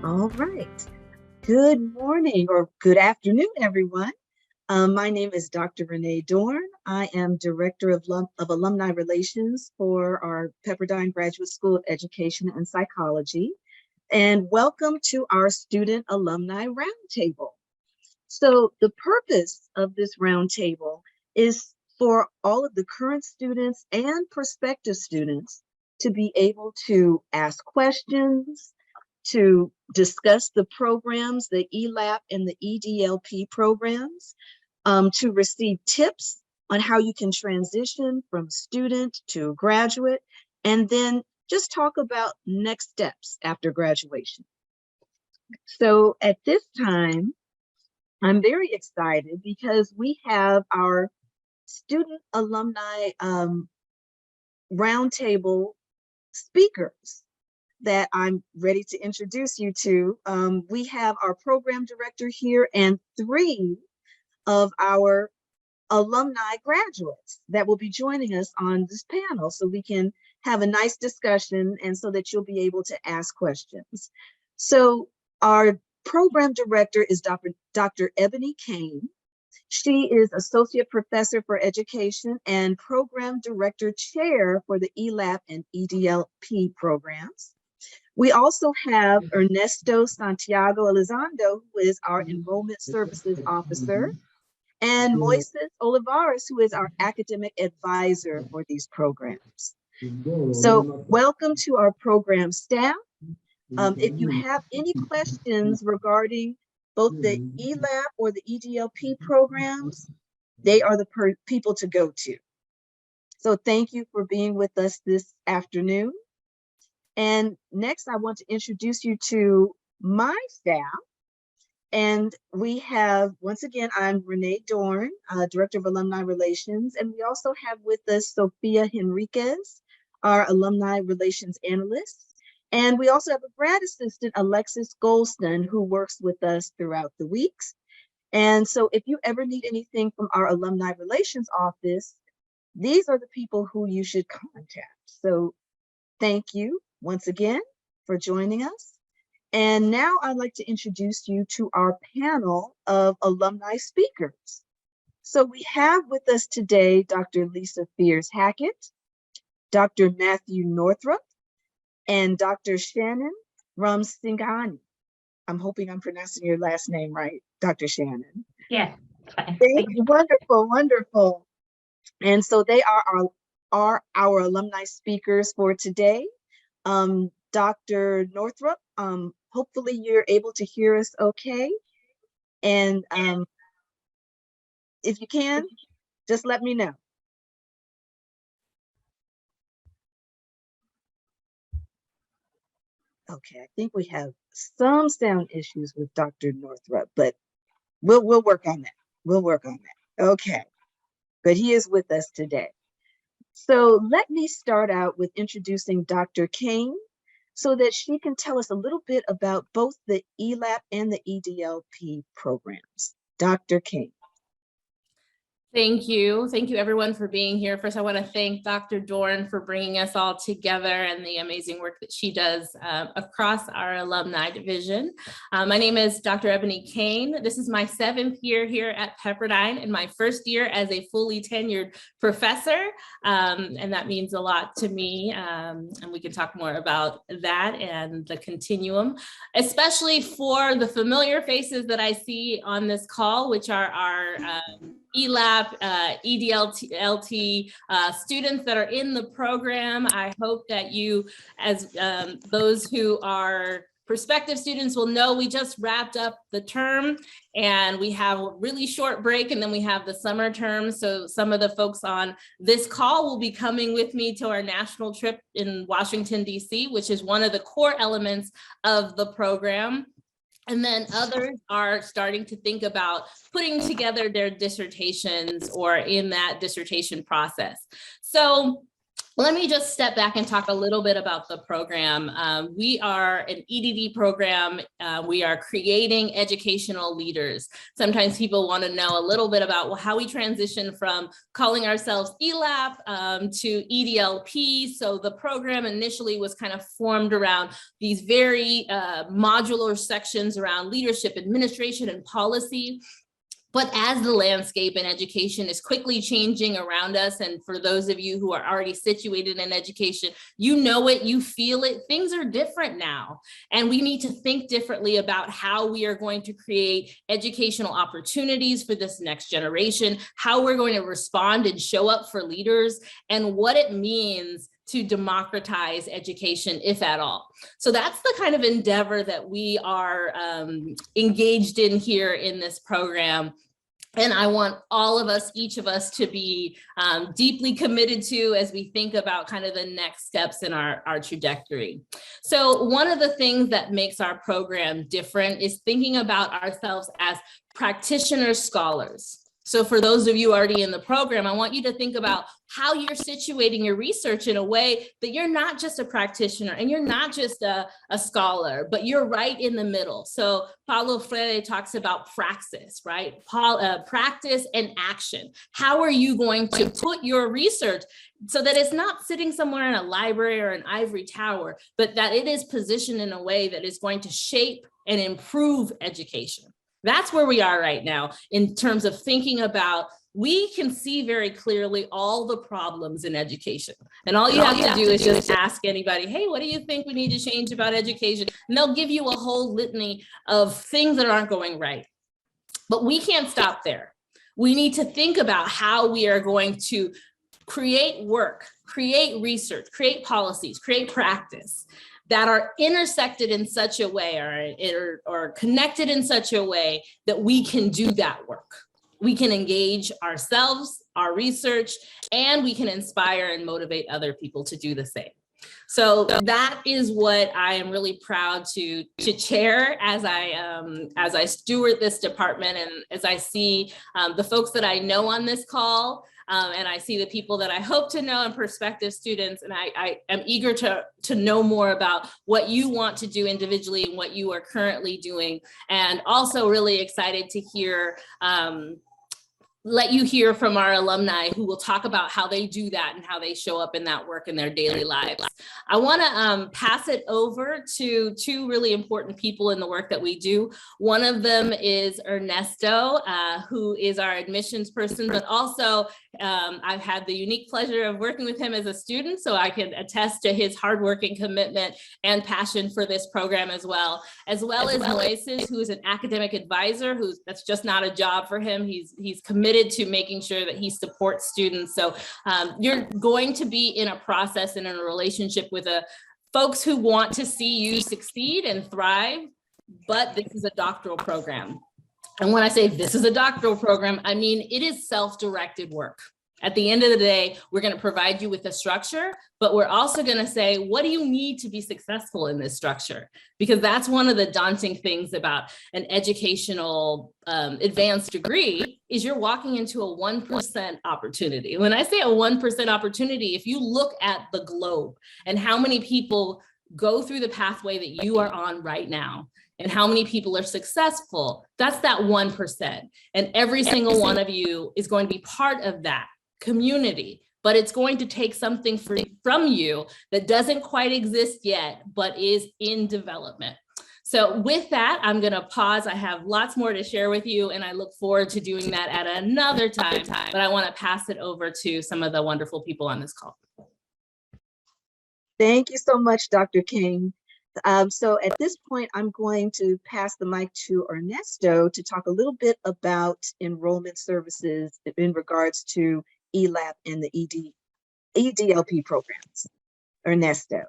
All right. Good morning or good afternoon, everyone. My name is Dr. Renee Dorn. I am Director of Alumni Relations for our Pepperdine Graduate School of Education and Psychology. And welcome to our Student Alumni Roundtable. So the purpose of this roundtable is for all of the current students and prospective students to be able to ask questions, to discuss the programs, the ELAP and the EDLP programs, to receive tips on how you can transition from student to graduate, and then just talk about next steps after graduation. So at this time, I'm very excited because we have our student alumni roundtable speakers that I'm ready to introduce you to. We have our program director here and 3 of our alumni graduates that will be joining us on this panel so we can have a nice discussion and so that you'll be able to ask questions. So our program director is Dr. Ebony Kane. She is Associate Professor for Education and Program Director Chair for the ELAP and EDLP programs. We also have Ernesto Santiago Elizondo, who is our Enrollment Services Officer, and Moises Olivares, who is our Academic Advisor for these programs. So welcome to our program staff. If you have any questions regarding both the ELAP or the EDLP programs, they are the people to go to. So thank you for being with us this afternoon. And next, I want to introduce you to my staff. And we have, once again, I'm Renee Dorn, Director of Alumni Relations. And we also have with us Sophia Henriquez, our Alumni Relations Analyst. And we also have a grad assistant, Alexis Golston, who works with us throughout the weeks. And so if you ever need anything from our Alumni Relations Office, these are the people who you should contact. So thank you once again for joining us. And now I'd like to introduce you to our panel of alumni speakers. So we have with us today Dr. Lisa Fears-Hackett, Dr. Matthew Northrup, and Dr. Shannon Ramsinghani. I'm hoping I'm pronouncing your last name right, Dr. Shannon. Yeah. Thank you. Wonderful, wonderful. And so they are our alumni speakers for today. Dr. Northrup, hopefully you're able to hear us okay. And if you can, just let me know. Okay, I think we have some sound issues with Dr. Northrup, but we'll work on that. We'll work on that. Okay, but he is with us today. So let me start out with introducing Dr. Kane so that she can tell us a little bit about both the ELAP and the EDLP programs. Dr. Kane. Thank you. Thank you everyone for being here. First, I want to thank Dr. Dorn for bringing us all together and the amazing work that she does across our alumni division. My name is Dr. Ebony Kane. This is my 7th year here at Pepperdine and my first year as a fully tenured professor. And that means a lot to me. And we can talk more about that and the continuum, especially for the familiar faces that I see on this call, which are our ELAP, EDLT students that are in the program. I hope that you, as those who are prospective students, will know we just wrapped up the term and we have a really short break and then we have the summer term. So some of the folks on this call will be coming with me to our national trip in Washington, D.C., which is one of the core elements of the program. And then others are starting to think about putting together their dissertations or in that dissertation process. So Let me just step back and talk a little bit about the program. We are an EDD program. We are creating educational leaders. Sometimes people want to know a little bit about how we transition from calling ourselves ELAP to EDLP. So the program initially was kind of formed around these very modular sections around leadership, administration, and policy. But as the landscape in education is quickly changing around us, and for those of you who are already situated in education, you know it, you feel it, things are different now. And we need to think differently about how we are going to create educational opportunities for this next generation, how we're going to respond and show up for leaders, and what it means to democratize education, if at all. So that's the kind of endeavor that we are engaged in here in this program. And I want all of us, each of us, to be deeply committed to as we think about kind of the next steps in our trajectory. So one of the things that makes our program different is thinking about ourselves as practitioner scholars. So for those of you already in the program, I want you to think about how you're situating your research in a way that you're not just a practitioner and you're not just a scholar, but you're right in the middle. So Paulo Freire talks about praxis, right? Practice and action. How are you going to put your research so that it's not sitting somewhere in a library or an ivory tower, but that it is positioned in a way that is going to shape and improve education? That's where we are right now in terms of thinking about, we can see very clearly all the problems in education. And all you have to do is just ask anybody, hey, what do you think we need to change about education? And they'll give you a whole litany of things that aren't going right. But we can't stop there. We need to think about how we are going to create work, create research, create policies, create practice that are intersected in such a way or connected in such a way that we can do that work. We can engage ourselves, our research, and we can inspire and motivate other people to do the same. So that is what I am really proud to chair as I steward this department, and as I see the folks that I know on this call, and I see the people that I hope to know and prospective students, and I am eager to know more about what you want to do individually and what you are currently doing, and also really excited to hear let you hear from our alumni who will talk about how they do that and how they show up in that work in their daily lives. I want to pass it over to two really important people in the work that we do. One of them is Ernesto, who is our admissions person, but also I've had the unique pleasure of working with him as a student, so I can attest to his hardworking commitment and passion for this program as well as Moises, who is an academic advisor, that's just not a job for him. He's committed to making sure that he supports students. So you're going to be in a process and in a relationship with folks who want to see you succeed and thrive, but this is a doctoral program. And when I say this is a doctoral program, I mean it is self-directed work. At the end of the day, we're going to provide you with a structure, but we're also going to say, what do you need to be successful in this structure? Because that's one of the daunting things about an educational advanced degree, is you're walking into a 1% opportunity. When I say a 1% opportunity, if you look at the globe and how many people go through the pathway that you are on right now, and how many people are successful, that's that 1%. And every single one of you is going to be part of that community, but it's going to take something from you that doesn't quite exist yet, but is in development. So with that, I'm going to pause. I have lots more to share with you, and I look forward to doing that at another time, but I want to pass it over to some of the wonderful people on this call. Thank you so much, Dr. King. So at this point, I'm going to pass the mic to Ernesto to talk a little bit about enrollment services in regards to ELAP and the EDLP programs. Ernesto.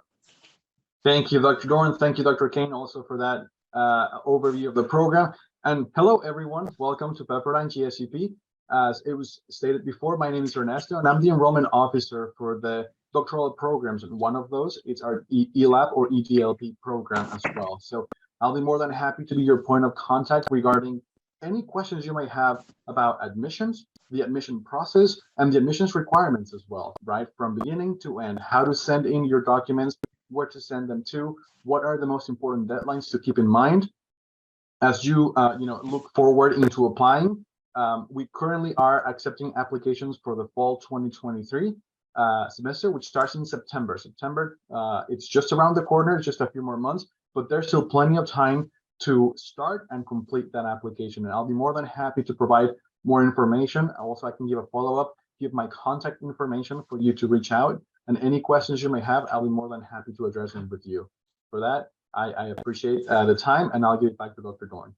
Thank you, Dr. Dorn. Thank you, Dr. Kane, also for that overview of the program. And hello, everyone. Welcome to Pepperdine GSEP. As it was stated before, my name is Ernesto, and I'm the enrollment officer for the doctoral programs. And one of those is our ELAP or EDLP program as well. So I'll be more than happy to be your point of contact regarding any questions you may have about admissions, the admission process, and the admissions requirements as well, right? From beginning to end, how to send in your documents, where to send them to, what are the most important deadlines to keep in mind as you look forward into applying. We currently are accepting applications for the fall 2023 semester, which starts in September. It's just around the corner, just a few more months, but there's still plenty of time to start and complete that application. And I'll be more than happy to provide more information. Also, I can give a follow-up, give my contact information for you to reach out. And any questions you may have, I'll be more than happy to address them with you. For that, I appreciate the time, and I'll give it back to Dr. Dorn.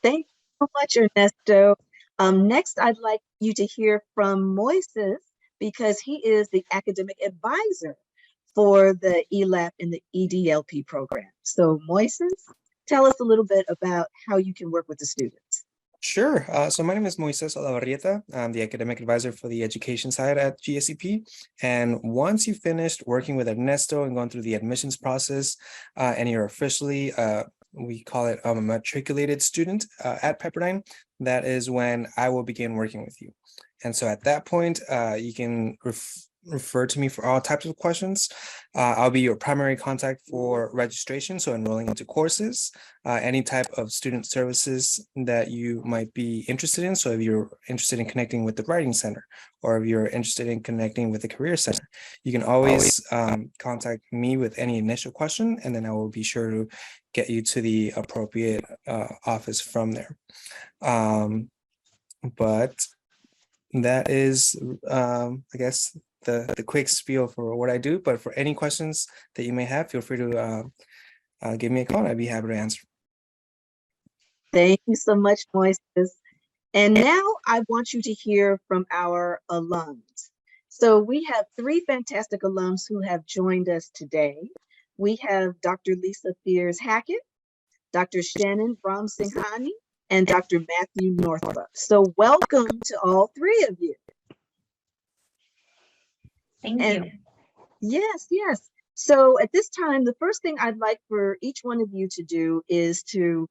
Thank you so much, Ernesto. Next, I'd like you to hear from Moises, because he is the academic advisor for the ELAP and the EDLP program. So Moises, tell us a little bit about how you can work with the students. Sure. So my name is Moises Olavarrieta. I'm the academic advisor for the education side at GSEP. And once you've finished working with Ernesto and gone through the admissions process, and you're officially, we call it a matriculated student at Pepperdine, that is when I will begin working with you. And so at that point, you can refer to me for all types of questions. I'll be your primary contact for registration, so enrolling into courses, any type of student services that you might be interested in. So if you're interested in connecting with the Writing Center, or if you're interested in connecting with the Career Center, you can always contact me with any initial question, and then I will be sure to get you to the appropriate office from there. But that is, I guess, the quick spiel for what I do. But for any questions that you may have, feel free to give me a call. I'd be happy to answer. Thank you so much, Moises. And now I want you to hear from our alums. So we have three fantastic alums who have joined us today. We have Dr. Lisa Fears Hackett, Dr. Shannon Ramsinghani, and Dr. Matthew Northup. So welcome to all three of you. Thank you. Yes, yes. So at this time, the first thing I'd like for each one of you to do is to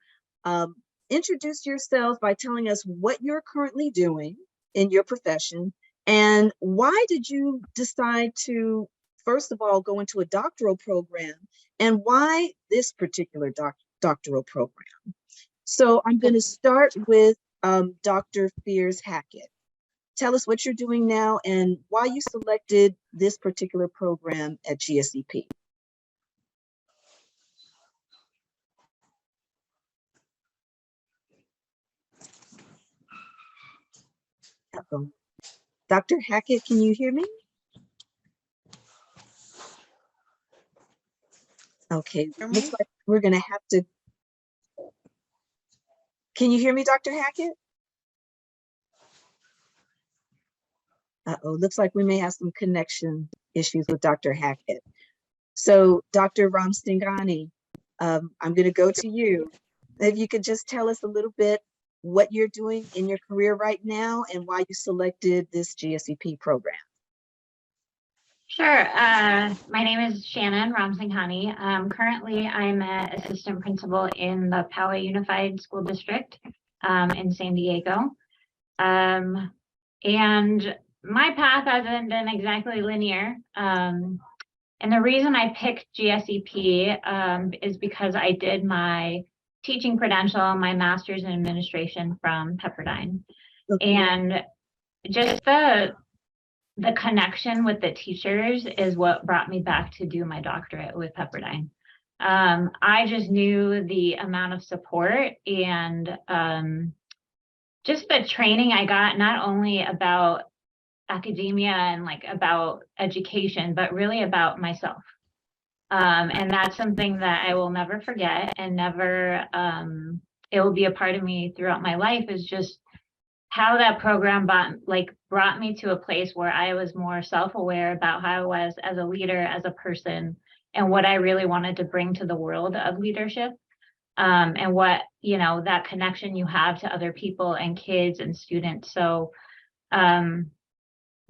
introduce yourself by telling us what you're currently doing in your profession, and why did you decide to, first of all, go into a doctoral program, and why this particular doctoral program. So I'm going to start with Dr. Fears Hackett. Tell us what you're doing now and why you selected this particular program at GSEP. Uh-oh. Dr. Hackett, can you hear me? Okay, looks like we're going to have to. Can you hear me, Dr. Hackett? Uh-oh, looks like we may have some connection issues with Dr. Hackett. So Dr. Ramsinghani, I'm going to go to you. If you could just tell us a little bit what you're doing in your career right now and why you selected this GSEP program. Sure. My name is Shannon Ramsinghani. Currently, I'm an assistant principal in the Poway Unified School District in San Diego. And my path hasn't been exactly linear. And the reason I picked GSEP is because I did my teaching credential, my master's in administration from Pepperdine. Okay. And just the connection with the teachers is what brought me back to do my doctorate with Pepperdine. I just knew the amount of support and just the training I got, not only about academia and like about education, but really about myself. And that's something that I will never forget and never, it will be a part of me throughout my life, is just how that program brought me to a place where I was more self-aware about how I was as a leader, as a person, and what I really wanted to bring to the world of leadership. And what, you know, that connection you have to other people and kids and students. So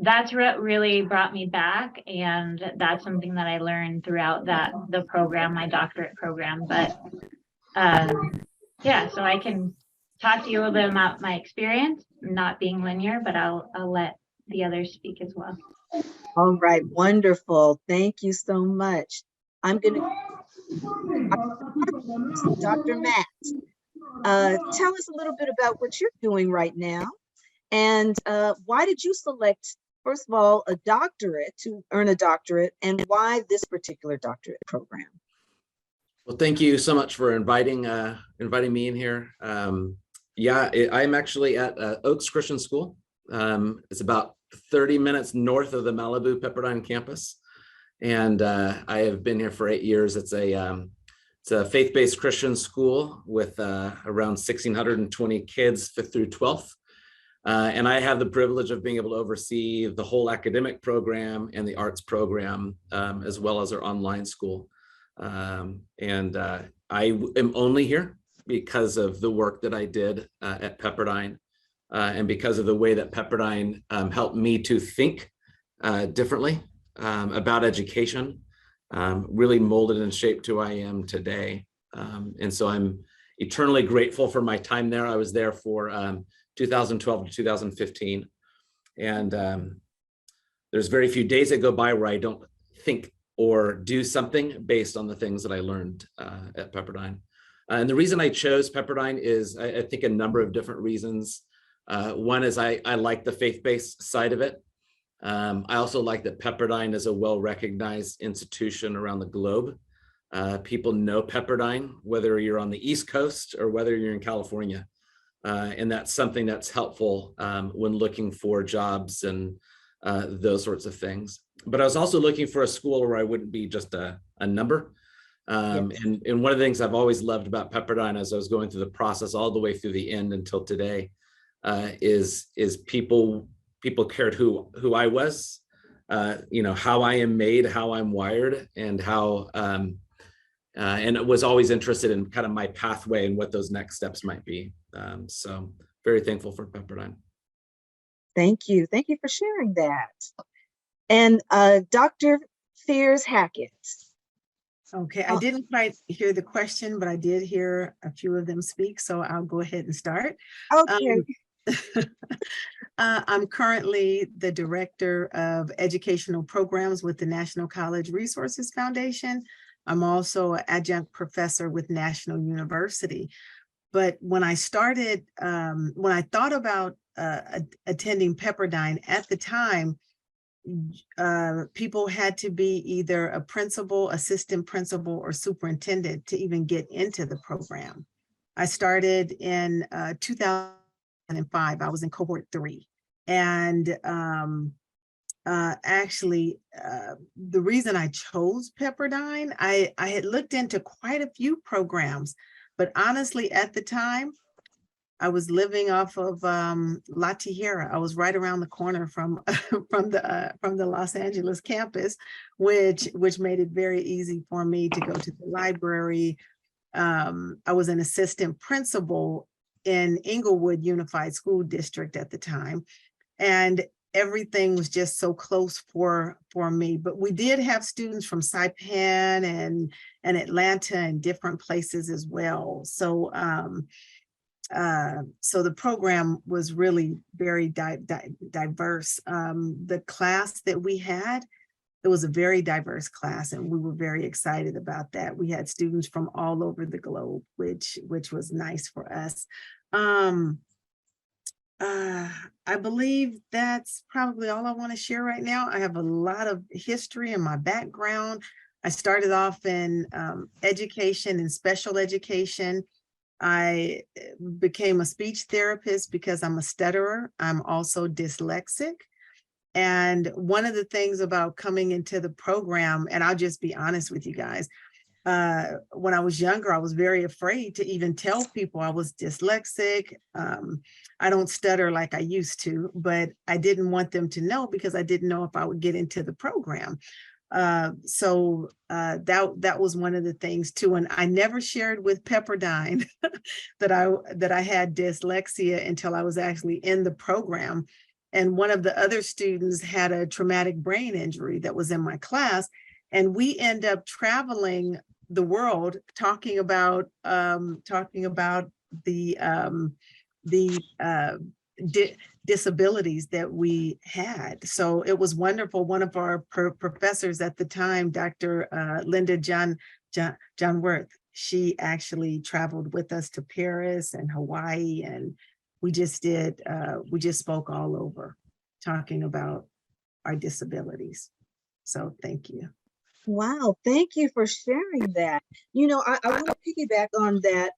that's what really brought me back. And that's something that I learned throughout the program, my doctorate program. But yeah, so I can talk to you a little bit about my experience, not being linear, but I'll let the others speak as well. All right, wonderful. Thank you so much. I'm going to, Dr. Matt, tell us a little bit about what you're doing right now. And why did you select, first of all, a doctorate, to earn a doctorate, and why this particular doctorate program? Well, thank you so much for inviting me in here. I'm actually at Oaks Christian School. It's about 30 minutes north of the Malibu Pepperdine campus. And I have been here for 8 years. It's a faith-based Christian school with around 1,620 kids, 5th through 12th. And I have the privilege of being able to oversee the whole academic program and the arts program, as well as our online school. I am only here because of the work that I did at Pepperdine, and because of the way that Pepperdine helped me to think differently about education, really molded and shaped who I am today. And so I'm eternally grateful for my time there. I was there for 2012 to 2015. And there's very few days that go by where I don't think or do something based on the things that I learned at Pepperdine. And the reason I chose Pepperdine is, I think, a number of different reasons. One is I like the faith-based side of it. I also like that Pepperdine is a well-recognized institution around the globe. People know Pepperdine, whether you're on the East Coast or whether you're in California. And that's something that's helpful when looking for jobs and those sorts of things. But I was also looking for a school where I wouldn't be just a number. Yes. And one of the things I've always loved about Pepperdine, as I was going through the process all the way through the end until today, is people cared who I was, how I am made, how I'm wired, and how and was always interested in kind of my pathway and what those next steps might be. So very thankful for Pepperdine. Thank you. Thank you for sharing that. And Dr. Fears Hackett. Okay, I didn't quite hear the question, but I did hear a few of them speak, so I'll go ahead and start. Okay. I'm currently the Director of Educational Programs with the National College Resources Foundation. I'm also an adjunct professor with National University. But when I started, when I thought about attending Pepperdine at the time, people had to be either a principal, assistant principal, or superintendent to even get into the program. I started in 2005. I was in cohort 3. And actually, the reason I chose Pepperdine, I had looked into quite a few programs, but honestly, at the time, I was living off of La Tijera. I was right around the corner from the Los Angeles campus, which made it very easy for me to go to the library. I was an assistant principal in Inglewood Unified School District at the time, and everything was just so close for me. But we did have students from Saipan and Atlanta and different places as well. So so the program was really very diverse. The class that we had, it was a very diverse class, and we were very excited about that. We had students from all over the globe, which was nice for us. I believe that's probably all I want to share right now. I have a lot of history in my background. I started off in education and special education. I became a speech therapist because I'm a stutterer. I'm also dyslexic. And one of the things about coming into the program, and I'll just be honest with you guys, when I was younger, I was very afraid to even tell people I was dyslexic. I don't stutter like I used to, but I didn't want them to know because I didn't know if I would get into the program. So that was one of the things too. And I never shared with Pepperdine that I had dyslexia until I was actually in the program. And one of the other students had a traumatic brain injury that was in my class. And we end up traveling the world talking about the the disabilities that we had. So it was wonderful. One of our professors at the time, Dr. Linda John Worth, she actually traveled with us to Paris and Hawaii, and we just spoke all over talking about our disabilities. So thank you. Wow, thank you for sharing that. You know, I want to piggyback on that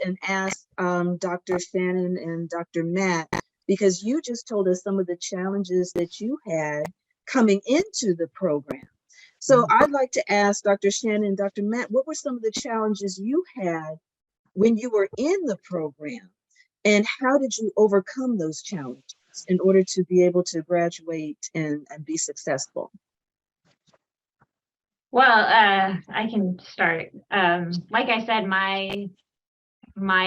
and ask Dr. Shannon and Dr. Matt, because you just told us some of the challenges that you had coming into the program. So I'd like to ask Dr. Shannon and Dr. Matt, what were some of the challenges you had when you were in the program, and how did you overcome those challenges in order to be able to graduate and be successful? Well, I can start. Like I said, my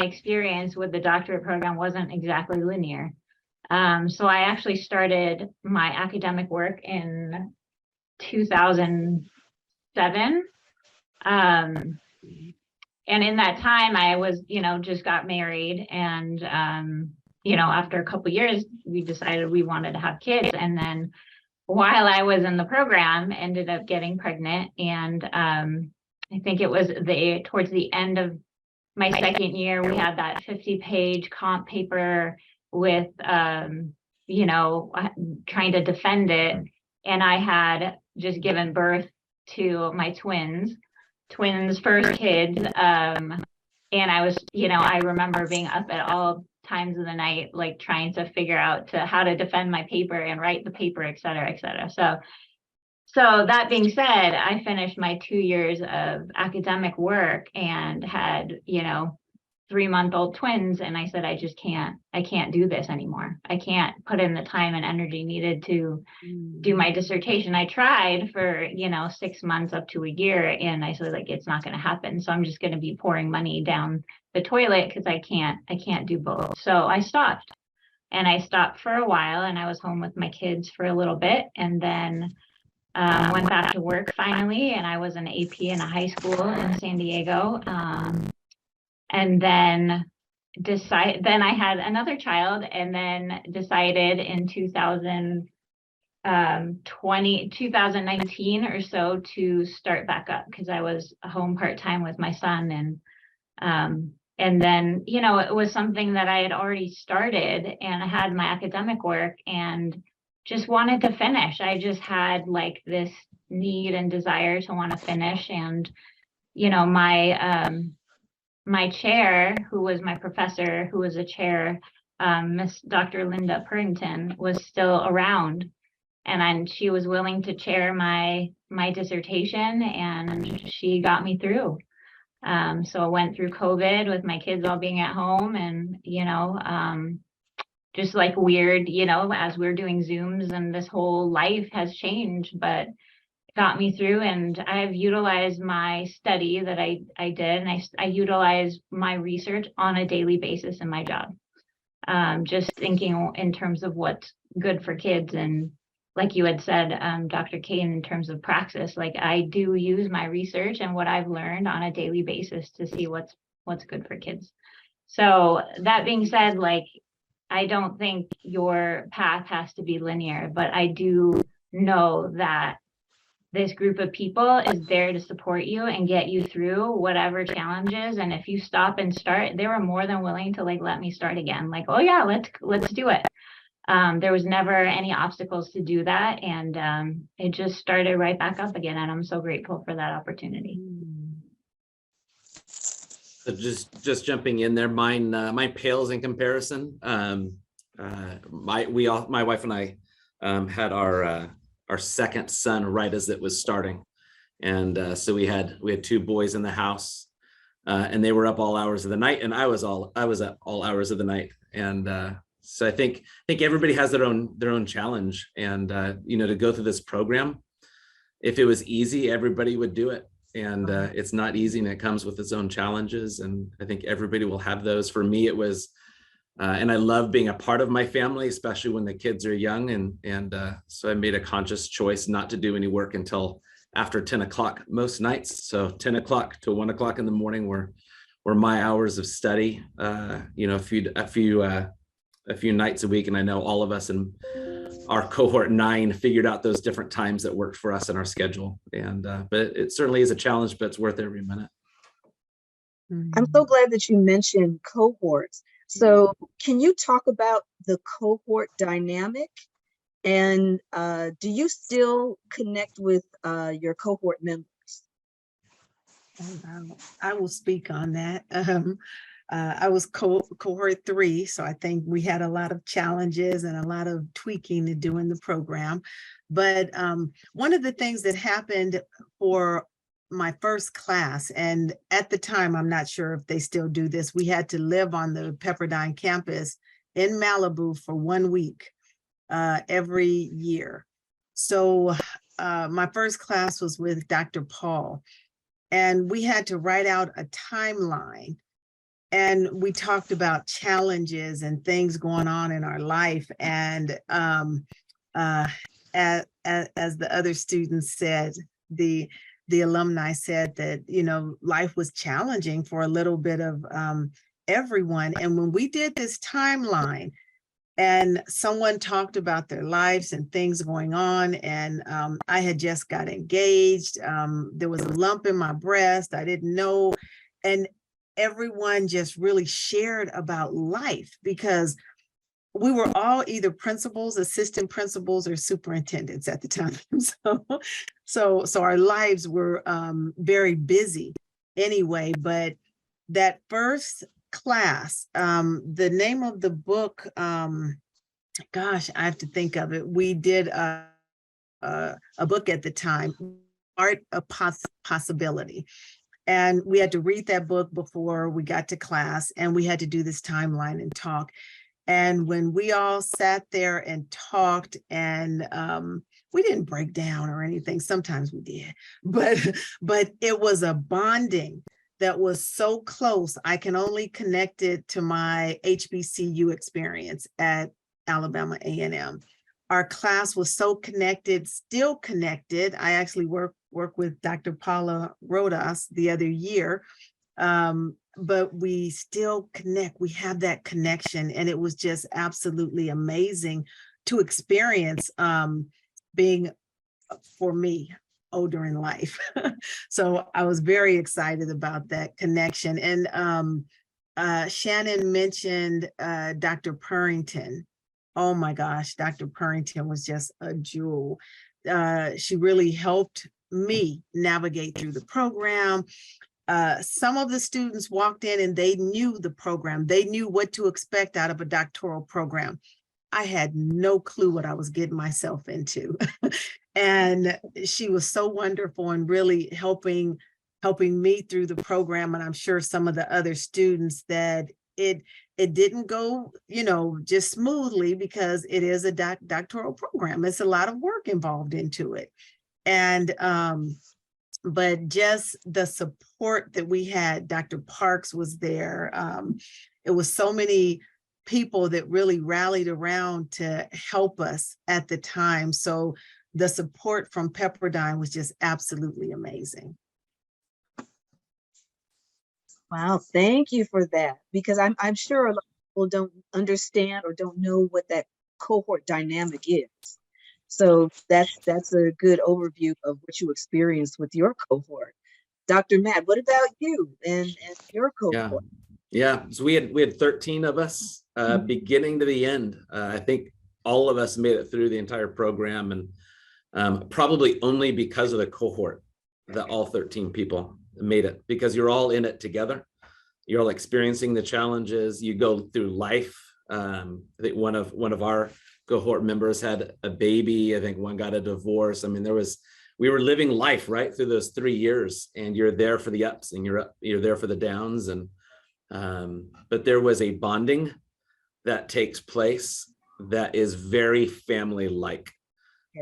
experience with the doctorate program wasn't exactly linear. So I actually started my academic work in 2007. And in that time, I was, just got married, and, after a couple of years, we decided we wanted to have kids. And then while I was in the program, ended up getting pregnant. And I think it was towards the end of my second year, we had that 50-page comp paper with, trying to defend it. And I had just given birth to my twins, first kids. And I was, I remember being up at all times of the night, like trying to figure out how to defend my paper and write the paper, et cetera, et cetera. So that being said, I finished my 2 years of academic work and had, 3-month-old twins. And I said, I can't do this anymore. I can't put in the time and energy needed to do my dissertation. I tried for, 6 months up to a year, and I said, it's not going to happen. So I'm just going to be pouring money down the toilet because I can't do both. So I stopped, and I stopped for a while, and I was home with my kids for a little bit, and then went back to work finally. And I was an AP in a high school in San Diego. And then I had another child, and then decided in 2019 or so to start back up, because I was home part-time with my son. And then, it was something that I had already started, and I had my academic work and just wanted to finish. I just had this need and desire to want to finish. And, my chair, who was my professor, who was a chair, Miss Dr. Linda Purrington, was still around, and she was willing to chair my dissertation, and she got me through. So I went through COVID with my kids all being at home, and just weird, as we're doing Zooms, and this whole life has changed, but got me through. And I've utilized my study that I did, and I utilize my research on a daily basis in my job. Just thinking in terms of what's good for kids. And like you had said, Dr. Kane, in terms of praxis, I do use my research and what I've learned on a daily basis to see what's good for kids. So that being said, I don't think your path has to be linear, but I do know that this group of people is there to support you and get you through whatever challenges. And if you stop and start, they were more than willing to let me start again. Oh yeah, let's do it. There was never any obstacles to do that. And it just started right back up again. And I'm so grateful for that opportunity. So just jumping in there, mine pales in comparison. My wife and I had our second son right as it was starting, and so we had 2 boys in the house, and they were up all hours of the night, and I was up all hours of the night. And so I think everybody has their own challenge, and to go through this program, if it was easy, everybody would do it. And it's not easy, and it comes with its own challenges. And I think everybody will have those. For me, it was, and I love being a part of my family, especially when the kids are young. And so I made a conscious choice not to do any work until after 10 o'clock most nights. So 10 o'clock to 1 o'clock in the morning were my hours of study, you know, a few nights a week. And I know all of us in our cohort 9 figured out those different times that worked for us in our schedule. And but it certainly is a challenge, but it's worth every minute. I'm so glad that you mentioned cohorts. So can you talk about the cohort dynamic? And do you still connect with your cohort members? I will speak on that. I was cohort 3, so I think we had a lot of challenges and a lot of tweaking to do in the program. But one of the things that happened for my first class, and at the time, I'm not sure if they still do this, we had to live on the Pepperdine campus in Malibu for 1 week every year. So my first class was with Dr. Paul, and we had to write out a timeline. And we talked about challenges and things going on in our life. And as the other students said, the alumni said that, you know, life was challenging for a little bit of everyone. And when we did this timeline and someone talked about their lives and things going on, and I had just got engaged, there was a lump in my breast, I didn't know. And everyone just really shared about life, because we were all either principals, assistant principals, or superintendents at the time. So our lives were very busy anyway. But that first class, the name of the book, gosh, I have to think of it. We did a book at the time, Art of Possibility. And we had to read that book before we got to class, and we had to do this timeline and talk. And when we all sat there and talked, and we didn't break down or anything, sometimes we did, but it was a bonding that was so close. I can only connect it to my HBCU experience at Alabama A&M. Our class was so connected, still connected. I actually work with Dr. Paula Rodas the other year, but we still connect. We have that connection, and it was just absolutely amazing to experience being, for me, older in life. So I was very excited about that connection. And Shannon mentioned Dr. Purrington. Oh my gosh, Dr. Purrington was just a jewel. She really helped me navigate through the program. Some of the students walked in and they knew the program. They knew what to expect out of a doctoral program. I had no clue what I was getting myself into. And she was so wonderful and really helping me through the program. And I'm sure some of the other students that it didn't go, you know, just smoothly, because it is a doctoral program. It's a lot of work involved into it. And but just the support that we had. Dr. Parks was there. It was so many people that really rallied around to help us at the time. So the support from Pepperdine was just absolutely amazing. Wow, thank you for that, because I'm sure a lot of people don't understand or don't know what that cohort dynamic is. So that's a good overview of what you experienced with your cohort. Dr. Matt, what about you and your cohort? Yeah. So we had 13 of us, beginning to the end. I think all of us made it through the entire program, and probably only because of the cohort that all 13 people made it, because you're all in it together. You're all experiencing the challenges. You go through life. I think one of our cohort members had a baby. I think one got a divorce. I mean, we were living life right through those 3 years, and you're there for the ups and you're there for the downs. And but there was a bonding that takes place that is very family-like.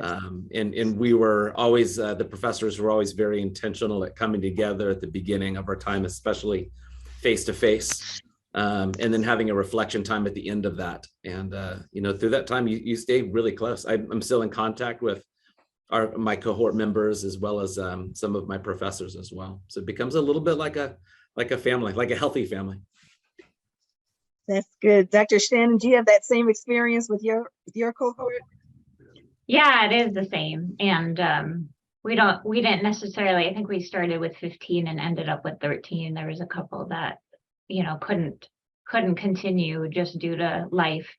And we were always, the professors were always very intentional at coming together at the beginning of our time, especially face-to-face, and then having a reflection time at the end of that. And, you know, through that time, you stay really close. I'm still in contact with my cohort members, as well as some of my professors as well. So it becomes a little bit like a like a family, like a healthy family. That's good. Dr. Shannon, do you have that same experience with your cohort? Yeah, it is the same. And we didn't necessarily, I think we started with 15 and ended up with 13. There was a couple that, couldn't continue just due to life.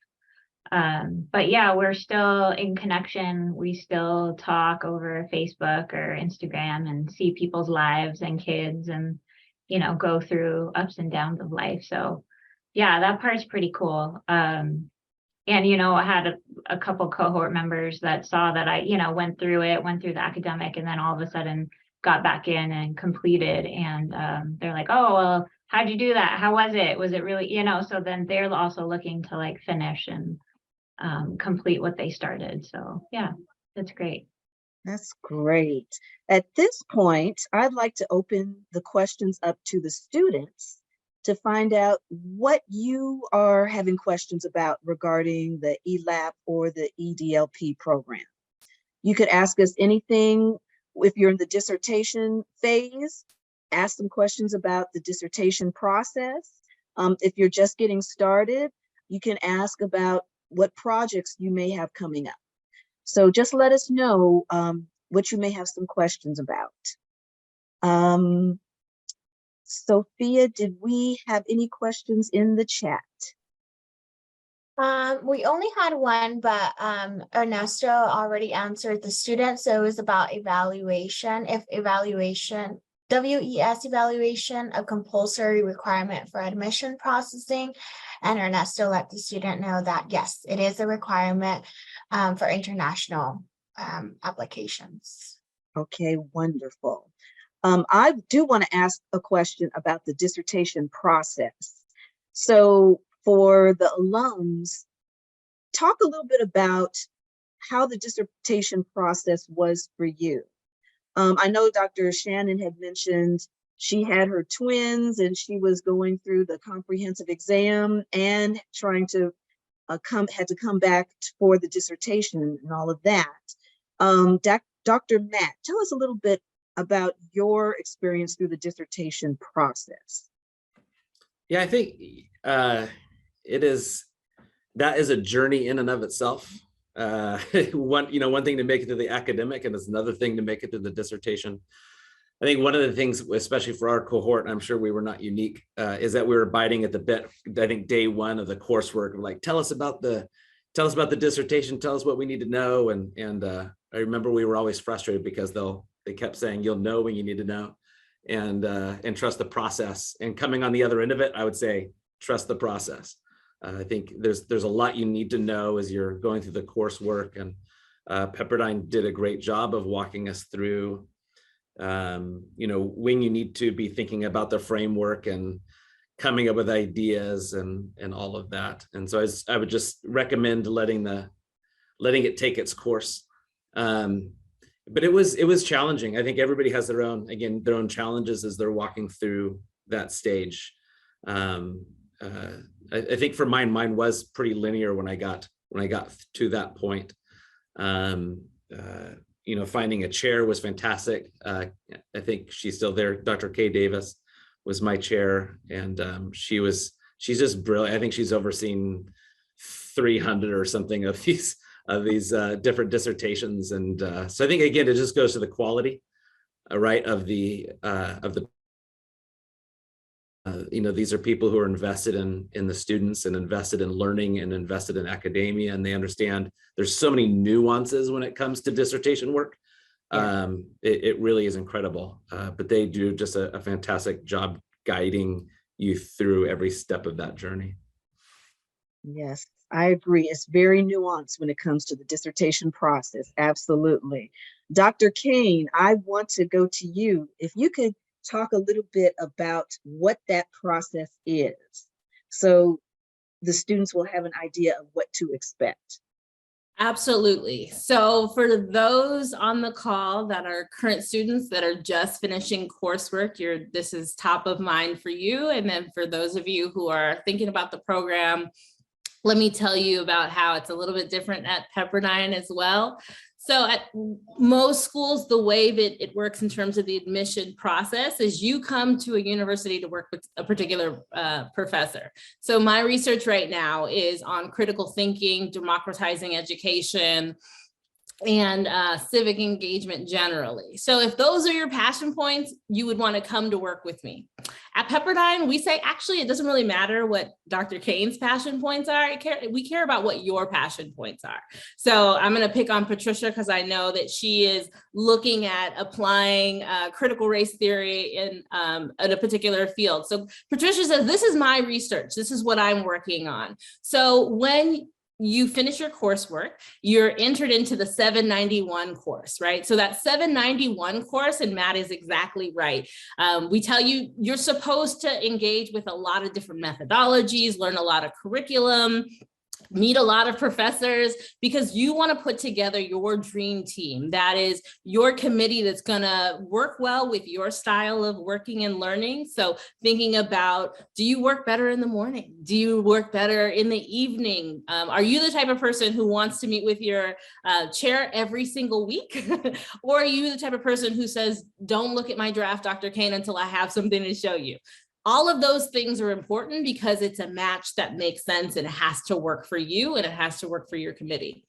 But yeah, we're still in connection. We still talk over Facebook or Instagram and see people's lives and kids and, go through ups and downs of life. So yeah, that part's pretty cool. And, I had a couple cohort members that saw that I, went through the academic, and then all of a sudden got back in and completed. And they're like, oh, well, how'd you do that? How was it? Was it really, so then they're also looking to like finish and complete what they started. So yeah, that's great. That's great. At this point, I'd like to open the questions up to the students to find out what you are having questions about regarding the ELAP or the EDLP program. You could ask us anything. If you're in the dissertation phase, ask some questions about the dissertation process. If you're just getting started, you can ask about what projects you may have coming up. So just let us know what you may have some questions about. Sophia, did we have any questions in the chat? We only had one, but Ernesto already answered the student. So it was about evaluation. If evaluation, WES evaluation, a compulsory requirement for admission processing. And Ernesto let the student know that, yes, it is a requirement for international applications. Okay, wonderful. I do want to ask a question about the dissertation process. So for the alums, talk a little bit about how the dissertation process was for you. I know Dr. Shannon had mentioned she had her twins and she was going through the comprehensive exam and trying to had to come back for the dissertation and all of that. Dr. Matt, tell us a little bit about your experience through the dissertation process. Yeah, I think that is a journey in and of itself. One thing to make it to the academic, and it's another thing to make it to the dissertation. I think one of the things, especially for our cohort, and I'm sure we were not unique, is that we were biting at the bit. I think day one of the coursework, like, tell us about the dissertation, tell us what we need to know. And I remember we were always frustrated because they kept saying, you'll know when you need to know, and trust the process. And coming on the other end of it, I would say, trust the process. I think there's a lot you need to know as you're going through the coursework, and Pepperdine did a great job of walking us through, when you need to be thinking about the framework and coming up with ideas and all of that. And so I would just recommend letting it take its course. But it was challenging. I think everybody has their own challenges as they're walking through that stage. I think for mine was pretty linear when I got to that point. Finding a chair was fantastic. I think she's still there. Dr. Kay Davis was my chair, and she's just brilliant. I think she's overseen 300 or something of these different dissertations, and so I think again it just goes to the quality, right, of the these are people who are invested in the students and invested in learning and invested in academia, and they understand there's so many nuances when it comes to dissertation work. Yeah. It really is incredible, but they do just a fantastic job guiding you through every step of that journey. Yes, I agree. It's very nuanced when it comes to the dissertation process. Absolutely. Dr. Kane, I want to go to you. If you could talk a little bit about what that process is, so the students will have an idea of what to expect. Absolutely. So for those on the call that are current students that are just finishing coursework, this is top of mind for you. And then for those of you who are thinking about the program, let me tell you about how it's a little bit different at Pepperdine as well. So at most schools, the way that it works in terms of the admission process is you come to a university to work with a particular professor. So my research right now is on critical thinking, democratizing education, and civic engagement generally. So if those are your passion points, you would want to come to work with me. At Pepperdine, we say, actually, it doesn't really matter what Dr. Kane's passion points are. We care about what your passion points are. So I'm going to pick on Patricia because I know that she is looking at applying critical race theory in a particular field. So Patricia says, this is my research. This is what I'm working on. So when you finish your coursework, you're entered into the 791 course, right? So that 791 course, and Matt is exactly right. We tell you, you're supposed to engage with a lot of different methodologies, learn a lot of curriculum, meet a lot of professors, because you want to put together your dream team. That is your committee that's going to work well with your style of working and learning. So thinking about, do you work better in the morning? Do you work better in the evening? Are you the type of person who wants to meet with your chair every single week? Or are you the type of person who says, don't look at my draft, Dr. Kane, until I have something to show you? All of those things are important because it's a match that makes sense and it has to work for you and it has to work for your committee.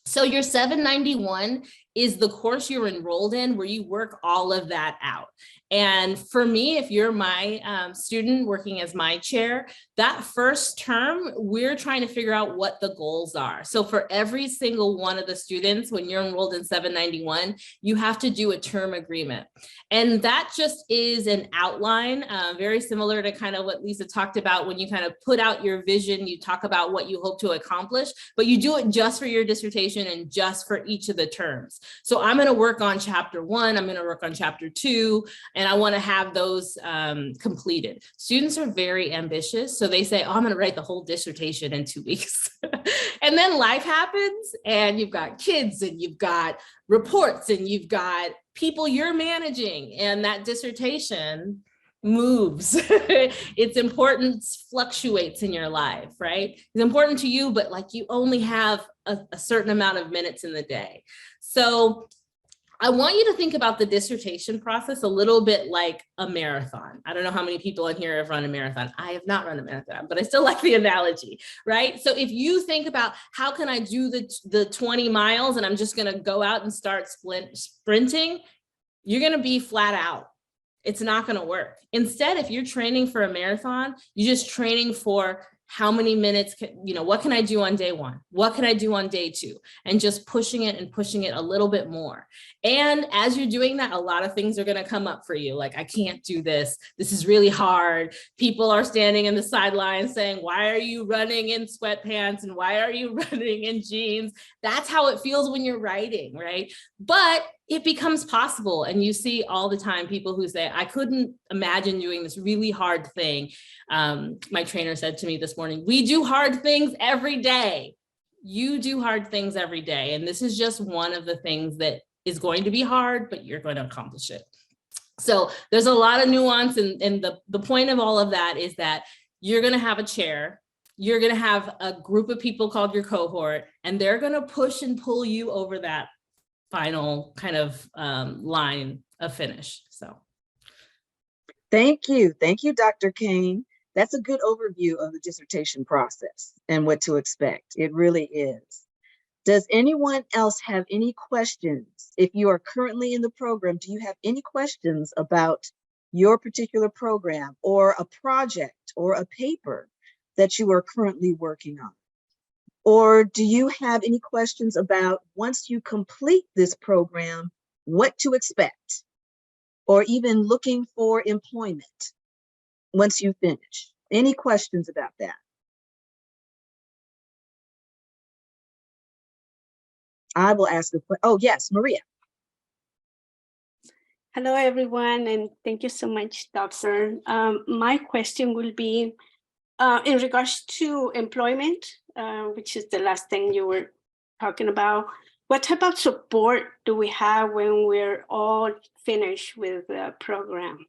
So your 791 is the course you're enrolled in where you work all of that out. And for me, if you're my student working as my chair, that first term, we're trying to figure out what the goals are. So for every single one of the students, when you're enrolled in 791, you have to do a term agreement. And that just is an outline, very similar to kind of what Lisa talked about when you kind of put out your vision, you talk about what you hope to accomplish, but you do it just for your dissertation and just for each of the terms. So I'm going to work on chapter 1, I'm going to work on chapter 2, and I want to have those completed. Students are very ambitious. So they say, oh, I'm going to write the whole dissertation in 2 weeks. And then life happens and you've got kids and you've got reports and you've got people you're managing, and that dissertation moves. It's important, fluctuates in your life, right? It's important to you, but like you only have a certain amount of minutes in the day. So I want you to think about the dissertation process a little bit like a marathon. I don't know how many people in here have run a marathon. I have not run a marathon, but I still like the analogy, right? So if you think about how can I do the 20 miles and I'm just going to go out and start sprinting, you're going to be flat out. It's not going to work. Instead, if you're training for a marathon, you're just training for how many minutes, what can I do on day 1? What can I do on day 2? And just pushing it and pushing it a little bit more. And as you're doing that, a lot of things are going to come up for you. Like, I can't do this. This is really hard. People are standing in the sidelines saying, why are you running in sweatpants? And why are you running in jeans? That's how it feels when you're writing, right? But it becomes possible. And you see all the time people who say, I couldn't imagine doing this really hard thing. My trainer said to me this morning, we do hard things every day. You do hard things every day. And this is just one of the things that is going to be hard, but you're going to accomplish it. So there's a lot of nuance. And the point of all of that is that you're going to have a chair. You're going to have a group of people called your cohort, and they're going to push and pull you over that final kind of line of finish. So Thank you, Dr. Kane. That's a good overview of the dissertation process and what to expect. It really is. Does anyone else have any questions? If you are currently in the program, do you have any questions about your particular program or a project or a paper that you are currently working on? Or do you have any questions about, once you complete this program, what to expect? Or even looking for employment once you finish? Any questions about that? I will ask the question. Oh, yes, Maria. Hello, everyone, and thank you so much, Doctor. My question will be in regards to employment, which is the last thing you were talking about. What type of support do we have when we're all finished with the program?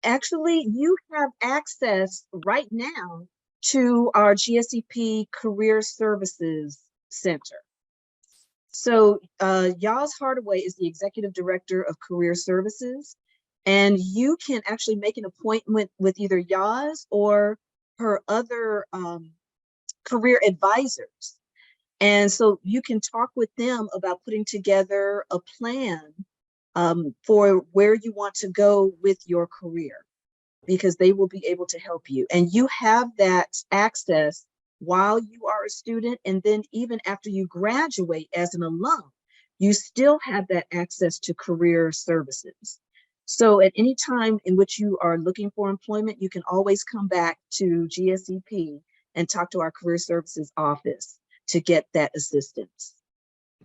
Actually, you have access right now to our GSEP Career Services Center. So Yaz Hardaway is the Executive Director of Career Services, and you can actually make an appointment with either Yaz or her other career advisors. And so you can talk with them about putting together a plan for where you want to go with your career, because they will be able to help you. And you have that access while you are a student, and then even after you graduate as an alum, you still have that access to career services. So at any time in which you are looking for employment, you can always come back to GSEP and talk to our career services office to get that assistance.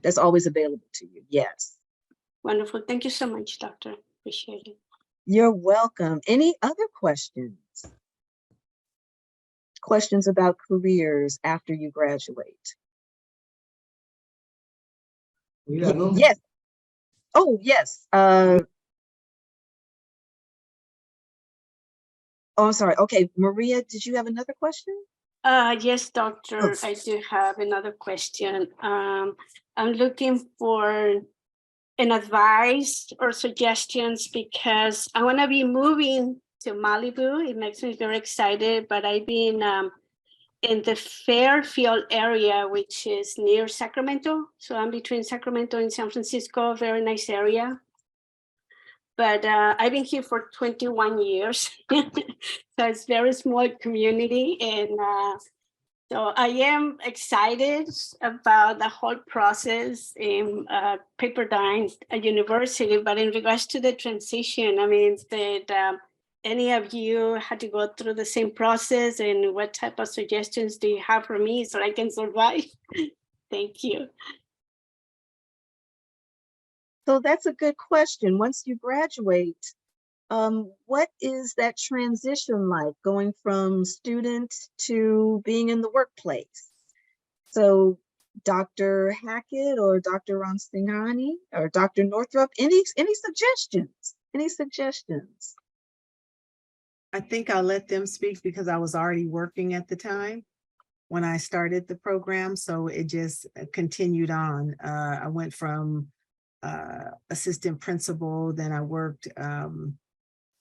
That's always available to you. Yes. Wonderful. Thank you so much, Doctor. Appreciate it. You're welcome. Any other questions? Questions about careers after you graduate? Yes. Oh, yes. Oh, I'm sorry. Okay, Maria, did you have another question? Yes, Doctor, I do have another question. I'm looking for an advice or suggestions because I want to be moving to Malibu. It makes me very excited, but I've been in the Fairfield area, which is near Sacramento. So I'm between Sacramento and San Francisco, very nice area. But I've been here for 21 years. So it's very small community. And so I am excited about the whole process in Pepperdine University. But in regards to the transition, I mean, did any of you had to go through the same process, and what type of suggestions do you have for me so I can survive? Thank you. So that's a good question. Once you graduate, what is that transition like, going from student to being in the workplace? So Dr. Hackett or Dr. Ramsinghani or Dr. Northrup, any suggestions? Any suggestions? I think I'll let them speak because I was already working at the time when I started the program. So it just continued on. I went from assistant principal, then I worked in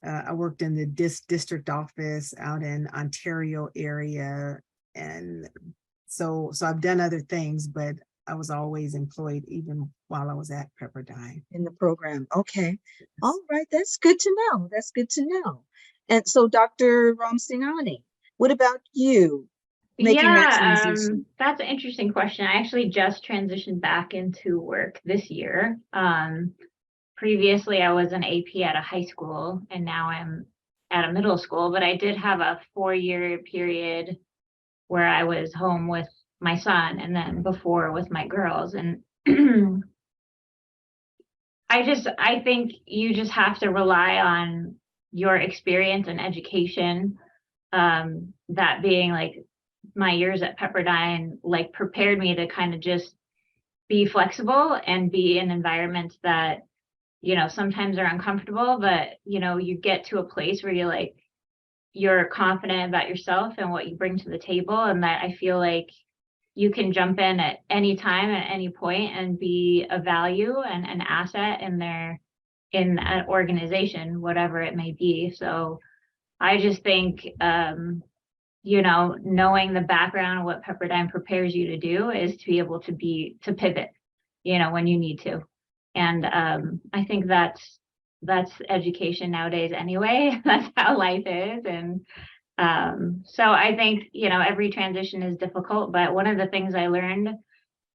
the district office out in Ontario area. And so I've done other things, but I was always employed even while I was at Pepperdine. In the program. Okay. All right. That's good to know. That's good to know. And so Dr. Ramsinghani, what about you? Making that transition? That's an interesting question. I actually just transitioned back into work this year. Previously, I was an AP at a high school, and now I'm at a middle school, but I did have a 4-year period where I was home with my son, and then before with my girls. And I think you just have to rely on your experience and education. That being like my years at Pepperdine, like prepared me to kind of just be flexible and be in environments that, you know, sometimes are uncomfortable, but, you know, you get to a place where you're confident about yourself and what you bring to the table. And that I feel like you can jump in at any time, at any point, and be a value and an asset in an organization, whatever it may be. So I just think, you know, knowing the background of what Pepperdine prepares you to do is to be able to pivot, you know, when you need to. And I think that's education nowadays anyway. That's how life is. And so I think, you know, every transition is difficult, but one of the things I learned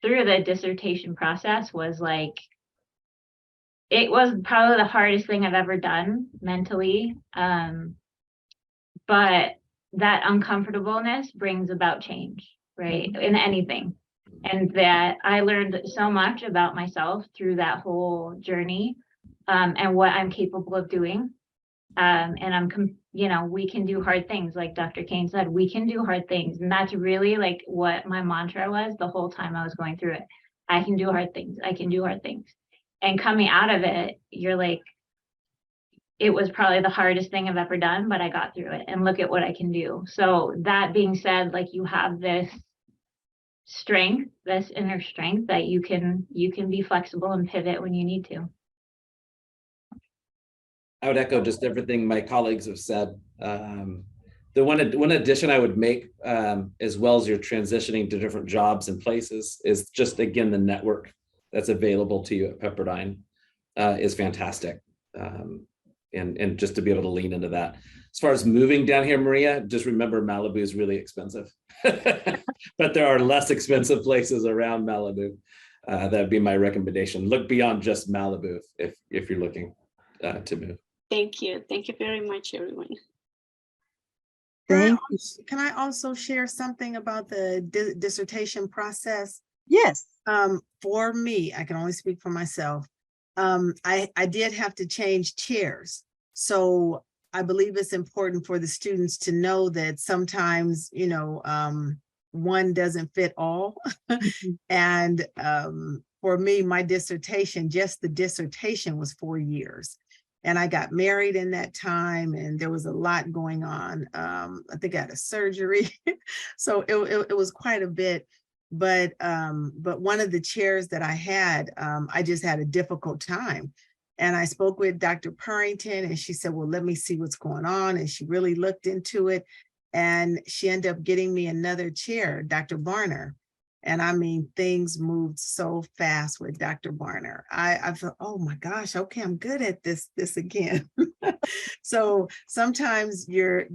through the dissertation process was like, it was probably the hardest thing I've ever done mentally. But that uncomfortableness brings about change, right? In anything. And that I learned so much about myself through that whole journey, and what I'm capable of doing. And you know, we can do hard things. Like Dr. Kane said, we can do hard things. And that's really like what my mantra was the whole time I was going through it. I can do hard things. I can do hard things. And coming out of it, you're like, it was probably the hardest thing I've ever done, but I got through it, and look at what I can do. So that being said, like, you have this strength, this inner strength that you can be flexible and pivot when you need to. I would echo just everything my colleagues have said. The one addition I would make, as well as you're transitioning to different jobs and places, is just, again, the network that's available to you at Pepperdine is fantastic. And just to be able to lean into that. As far as moving down here, Maria, just remember Malibu is really expensive, but there are less expensive places around Malibu. That'd be my recommendation. Look beyond just Malibu if you're looking to move. Thank you. Thank you very much, everyone. Thank you. Can I also share something about the dissertation process? Yes. For me, I can only speak for myself. I did have to change chairs. So I believe it's important for the students to know that sometimes, you know, one doesn't fit all. And for me, my dissertation, just the dissertation was 4 years. And I got married in that time, and there was a lot going on. I think I had a surgery. So it was quite a bit. But one of the chairs that I had, I just had a difficult time. And I spoke with Dr. Purrington, and she said, well, let me see what's going on. And she really looked into it. And she ended up getting me another chair, Dr. Barner. And I mean, things moved so fast with Dr. Barner. I thought, oh my gosh, okay, I'm good at this again. So sometimes your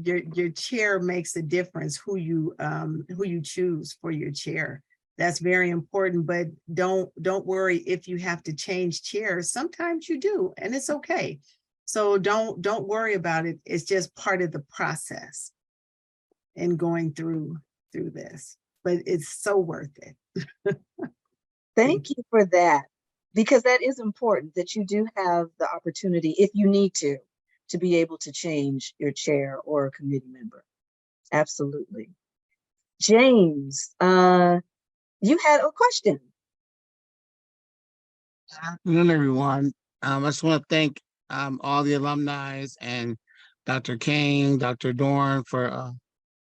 chair makes a difference, who you choose for your chair. That's very important, but don't worry if you have to change chairs. Sometimes you do, and it's okay. So don't worry about it. It's just part of the process in going through this. But it's so worth it. Thank you for that, because that is important, that you do have the opportunity, if you need to be able to change your chair or a committee member. Absolutely. James, you had a question. Good afternoon, everyone. I just want to thank all the alumni and Dr. Kane, Dr. Dorn for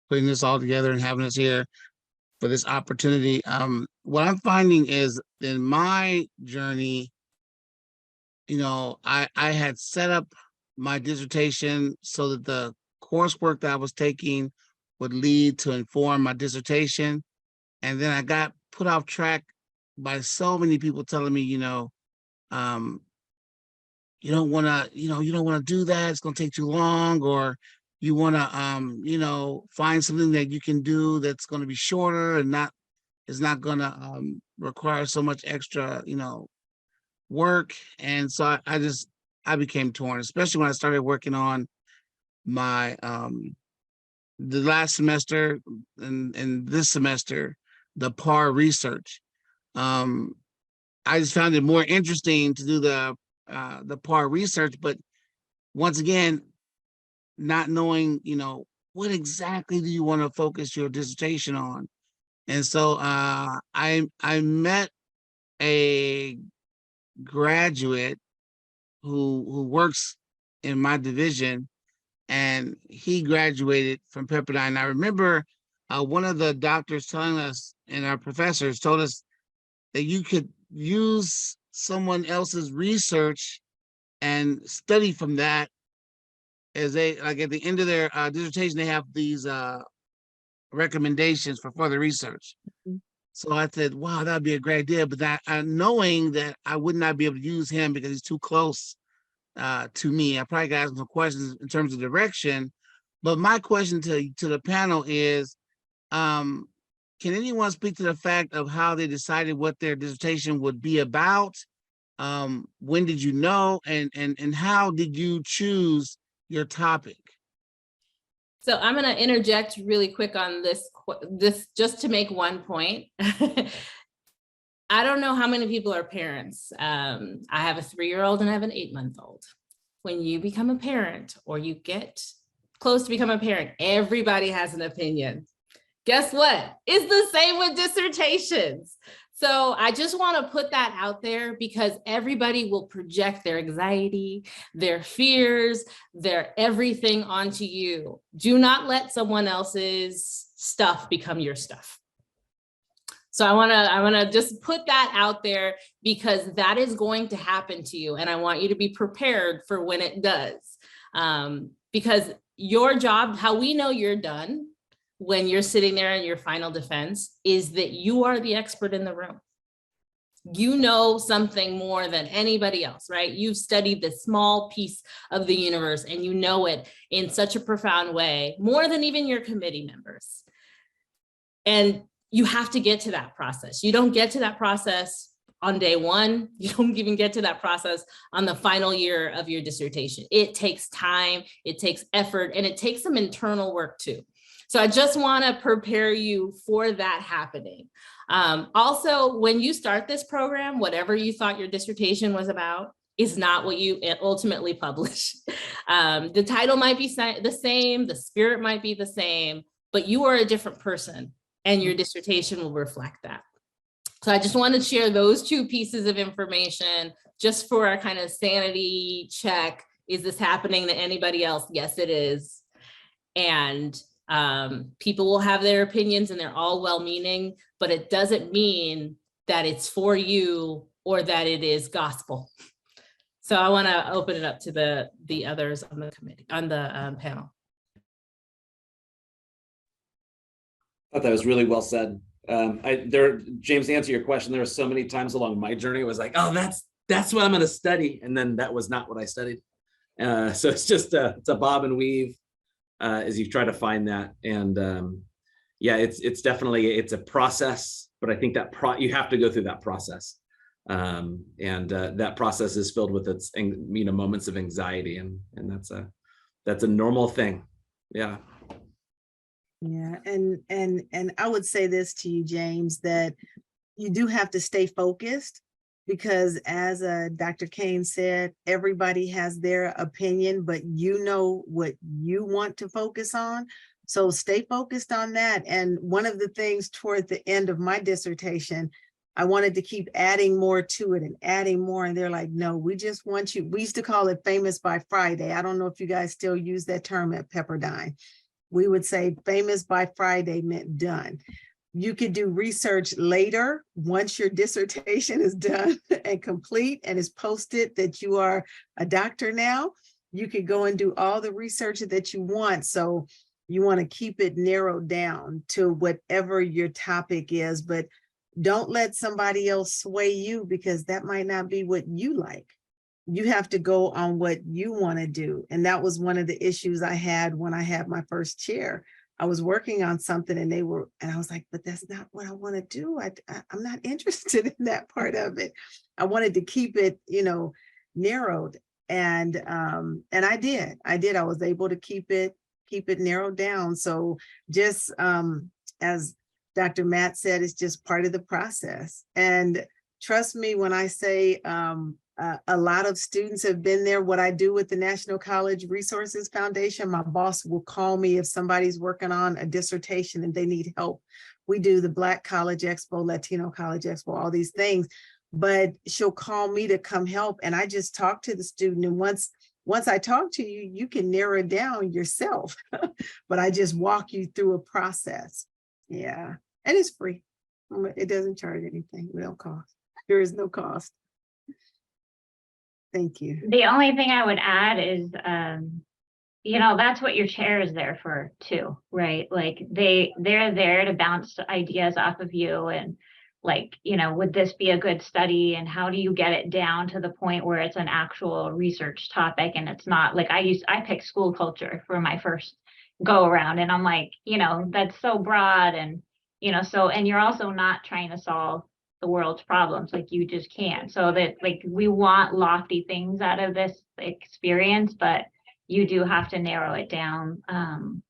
putting this all together and having us here for this opportunity. What I'm finding is in my journey, you know, I had set up my dissertation so that the coursework that I was taking would lead to inform my dissertation. And then I got put off track by so many people telling me, you don't want to do that. It's going to take too long, or you want to, find something that you can do that's going to be shorter and is not going to require so much extra, work. And so I became torn, especially when I started working on my the last semester and this semester, the PAR research. I just found it more interesting to do the PAR research, but once again, not knowing, what exactly do you want to focus your dissertation on? And so I met a graduate who works in my division, and he graduated from Pepperdine. I remember one of the doctors telling us, and our professors told us, that you could use someone else's research and study from that, as they, like, at the end of their dissertation, they have these recommendations for further research. Mm-hmm. So I said, wow, that'd be a great idea. But that knowing that I would not be able to use him because he's too close to me, I probably got to ask him some questions in terms of direction. But my question to the panel is, can anyone speak to the fact of how they decided what their dissertation would be about? When did you know, and how did you choose your topic? So I'm going to interject really quick on this just to make one point. I don't know how many people are parents. I have a 3-year-old and I have an 8-month-old. When you become a parent, or you get close to become a parent, everybody has an opinion. Guess what? It's the same with dissertations. So I just want to put that out there, because everybody will project their anxiety, their fears, their everything onto you. Do not let someone else's stuff become your stuff. So I wanna just put that out there because that is going to happen to you. And I want you to be prepared for when it does. Because your job, how we know you're done when you're sitting there in your final defense is that you are the expert in the room. You know something more than anybody else, right? You've studied this small piece of the universe and you know it in such a profound way, more than even your committee members. And you have to get to that process. You don't get to that process on day one. You don't even get to that process on the final year of your dissertation. It takes time, it takes effort, and it takes some internal work too. So I just want to prepare you for that happening. Also, when you start this program, whatever you thought your dissertation was about is not what you ultimately publish. The title might be the same, the spirit might be the same, but you are a different person and your dissertation will reflect that. So I just want to share those two pieces of information just for a kind of sanity check. Is this happening to anybody else? Yes, it is. And people will have their opinions and they're all well-meaning, but it doesn't mean that it's for you or that it is gospel. So I want to open it up to the others on the committee, on the panel. I thought that was really well said. James, to answer your question, there were so many times along my journey, it was like, oh, that's what I'm going to study. And then that was not what I studied. So it's just it's a bob and weave as you try to find that. And yeah, it's definitely, it's a process, but I think that you have to go through that process. And that process is filled with its, moments of anxiety, and that's a normal thing. Yeah. Yeah, and I would say this to you, James, that you do have to stay focused because as Dr. Kane said, everybody has their opinion, but you know what you want to focus on. So stay focused on that. And one of the things toward the end of my dissertation, I wanted to keep adding more to it and adding more. And they're like, no, we just want you. We used to call it famous by Friday. I don't know if you guys still use that term at Pepperdine. We would say famous by Friday meant done. You could do research later once your dissertation is done and complete and is posted that you are a doctor now. You could go and do all the research that you want. So you want to keep it narrowed down to whatever your topic is, but don't let somebody else sway you because that might not be what you like. You have to go on what you want to do. And that was one of the issues I had when I had my first chair. I was working on something and I was like, but that's not what I want to do. I'm not interested in that part of it. I wanted to keep it, narrowed. And I did. I was able to keep it narrowed down. So just as Dr. Matt said, it's just part of the process. And trust me when I say, a lot of students have been there. What I do with the National College Resources Foundation, my boss will call me if somebody's working on a dissertation and they need help. We do the Black College Expo, Latino College Expo, all these things, but she'll call me to come help. And I just talk to the student. And once I talk to you, you can narrow it down yourself, but I just walk you through a process. Yeah, and it's free. It doesn't charge anything. We don't cost. There is no cost. Thank you. The only thing I would add is, that's what your chair is there for too, right? Like they're there to bounce ideas off of you and like, would this be a good study and how do you get it down to the point where it's an actual research topic and it's not like I picked school culture for my first go around and I'm like, that's so broad and, and you're also not trying to solve the world's problems, like you just can't. So that like we want lofty things out of this experience, but you do have to narrow it down,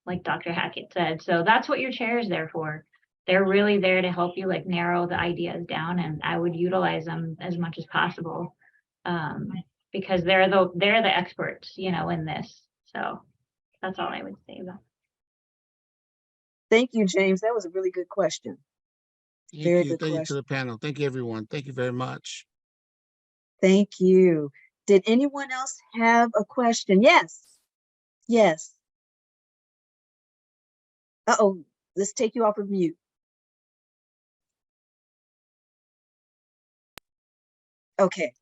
like Dr. Hackett said. So that's what your chair is there for. They're really there to help you like narrow the ideas down, and I would utilize them as much as possible because they're the experts, in this. So that's all I would say about it. Thank you, James. That was a really good question. Very good Thank you to question. the panel. Thank you, everyone. Thank you very much. Thank you. Did anyone else have a question? Yes. Yes. Uh-oh, let's take you off of mute. Okay.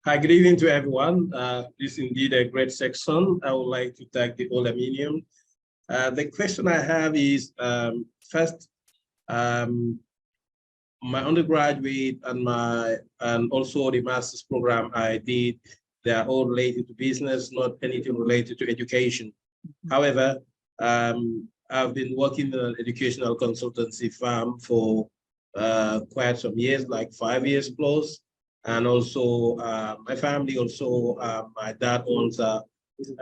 Hi, good evening to everyone. This is indeed a great section. I would like to thank the aluminium. The question I have is, first, my undergraduate and also the master's program I did, they are all related to business, not anything related to education. However, I've been working in an educational consultancy firm for quite some years, like 5 years plus. And also my family also, my dad owns a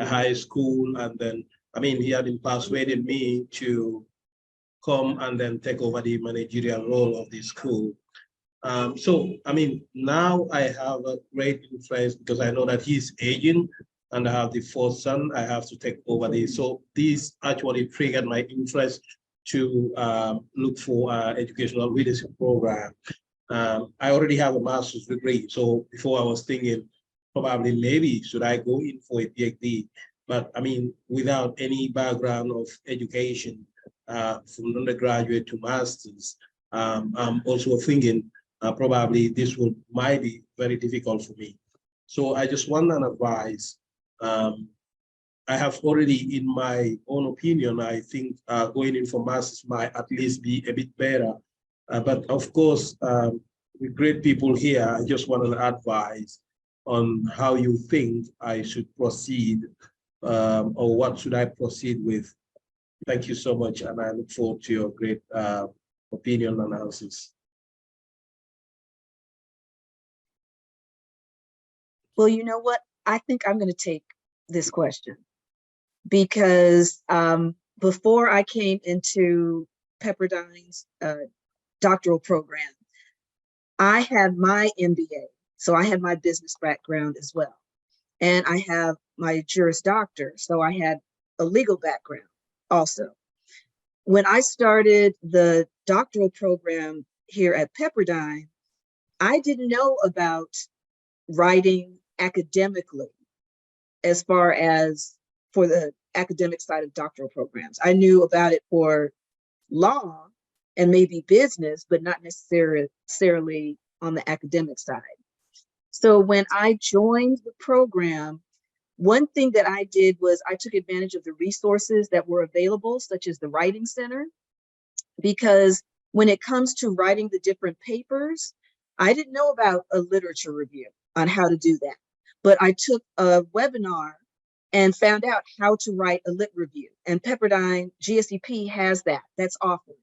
high school, and then, I mean, he had been persuaded me to come and then take over the managerial role of the school. So, I mean, now I have a great interest because I know that he's aging and I have the fourth son, I have to take over this. So this actually triggered my interest to look for educational leadership program. I already have a master's degree. So before I was thinking probably maybe should I go in for a PhD, but I mean, without any background of education, from undergraduate to master's, I'm also thinking probably this might be very difficult for me. So I just want an advice. I have already, in my own opinion, I think going in for master's might at least be a bit better. But of course, with great people here, I just want an advice on how you think I should proceed, or what should I proceed with. Thank you so much, and I look forward to your great opinion analysis. Well, you know what? I think I'm going to take this question because before I came into Pepperdine's doctoral program, I had my MBA. So I had my business background as well. And I have my Juris Doctor. So I had a legal background also. When I started the doctoral program here at Pepperdine, I didn't know about writing academically as far as for the academic side of doctoral programs. I knew about it for law and maybe business, but not necessarily on the academic side. So when I joined the program, one thing that I did was I took advantage of the resources that were available, such as the Writing Center, because when it comes to writing the different papers, I didn't know about a literature review on how to do that. But I took a webinar and found out how to write a lit review. And Pepperdine GSEP has that. That's offered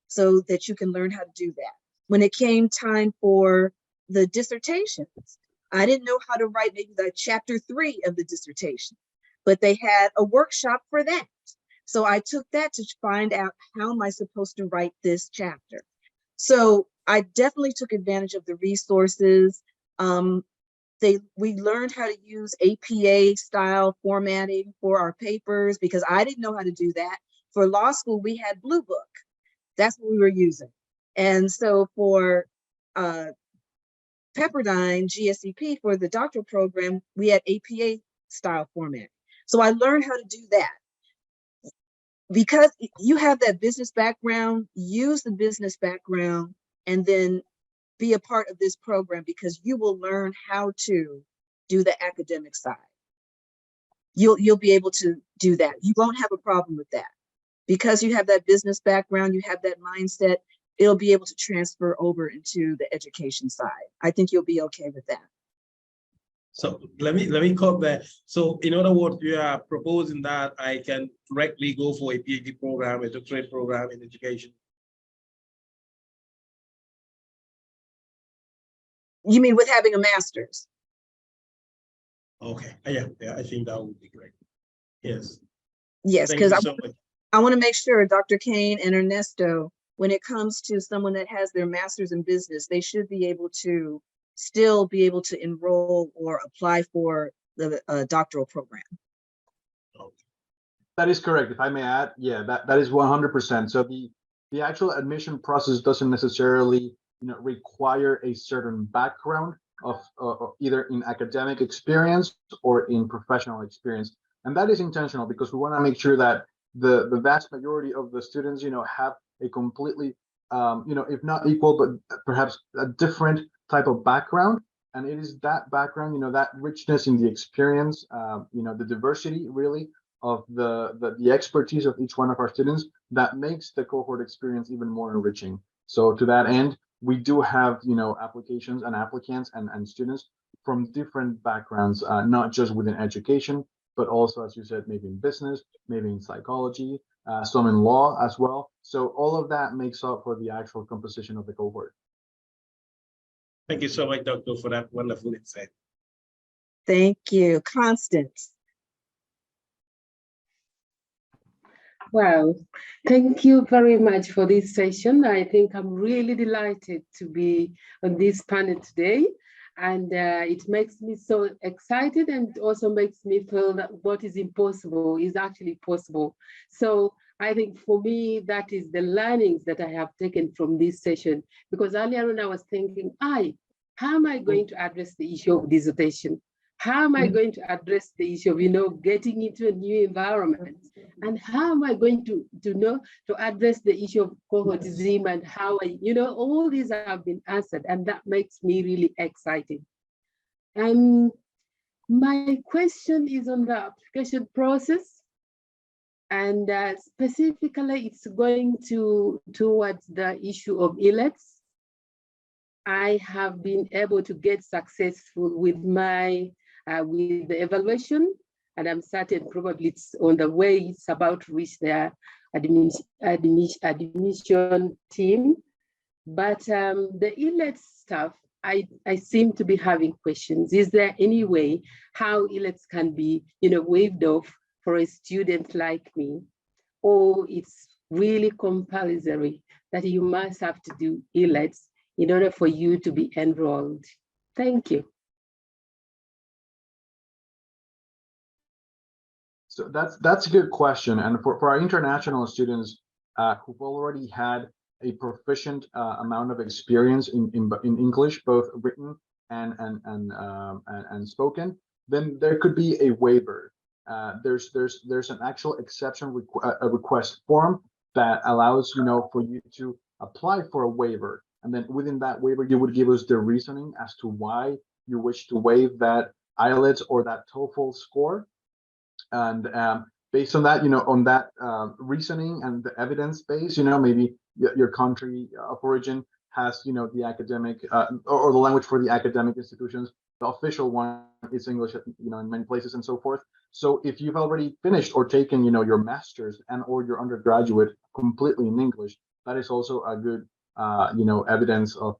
so that you can learn how to do that. When it came time for the dissertations, I didn't know how to write maybe the chapter 3 of the dissertation, but they had a workshop for that. So I took that to find out how am I supposed to write this chapter. So I definitely took advantage of the resources. We learned how to use APA style formatting for our papers because I didn't know how to do that. For law school, we had Blue Book. That's what we were using. And so for Pepperdine GSEP for the doctoral program, we had APA style format. So I learned how to do that. Because you have that business background, use the business background and then be a part of this program because you will learn how to do the academic side. You'll be able to do that. You won't have a problem with that. Because you have that business background, you have that mindset, it'll be able to transfer over into the education side. I think you'll be okay with that. So let me cut there. So in other words, you are proposing that I can directly go for a PhD program, a doctorate program in education. You mean with having a master's? Okay, yeah, I think that would be great. Yes. Yes, Thank you because so much. I want to make sure Dr. Kane and Ernesto, when it comes to someone that has their master's in business, they should be able to still be able to enroll or apply for the doctoral program. That is correct. If I may add, yeah, that is 100%. So the actual admission process doesn't necessarily require a certain background of either in academic experience or in professional experience. And that is intentional because we want to make sure that the vast majority of the students, have a completely, if not equal, but perhaps a different type of background And it is that background, that richness in the experience, the diversity really of the expertise of each one of our students that makes the cohort experience even more enriching. So to that end, we do have, applications and applicants and students from different backgrounds, not just within education, but also, as you said, maybe in business, maybe in psychology, some in law as well. So all of that makes up for the actual composition of the cohort. Thank you so much, Doctor, for that wonderful insight. Thank you. Constance. Wow, thank you very much for this session. I think I'm really delighted to be on this panel today. And it makes me so excited, and also makes me feel that what is impossible is actually possible. So I think for me, that is the learnings that I have taken from this session, because earlier on I was thinking, how am I going to address the issue of dissertation? How am I going to address the issue of, getting into a new environment? And how am I going to address the issue of cohortism and how all these have been answered, and that makes me really excited. And my question is on the application process, and specifically it's going towards the issue of ELAPs. I have been able to get successful with with the evaluation, and I'm certain probably it's on the way, it's about to reach the admission team. But the ELAP stuff, I seem to be having questions. Is there any way how ELAPs can be, waived off for a student like me? Or it's really compulsory that you must have to do ELAPs in order for you to be enrolled? Thank you. So that's a good question. And for our international students who've already had a proficient amount of experience in English, both written and spoken, then there could be a waiver. There's an actual exception request form that allows for you to apply for a waiver, and then within that waiver you would give us the reasoning as to why you wish to waive that IELTS or that TOEFL score. And based on that, on that reasoning and the evidence base, maybe your country of origin has, the academic or the language for the academic institutions. The official one is English, in many places and so forth. So if you've already finished or taken, your master's and or your undergraduate completely in English, that is also a good, evidence of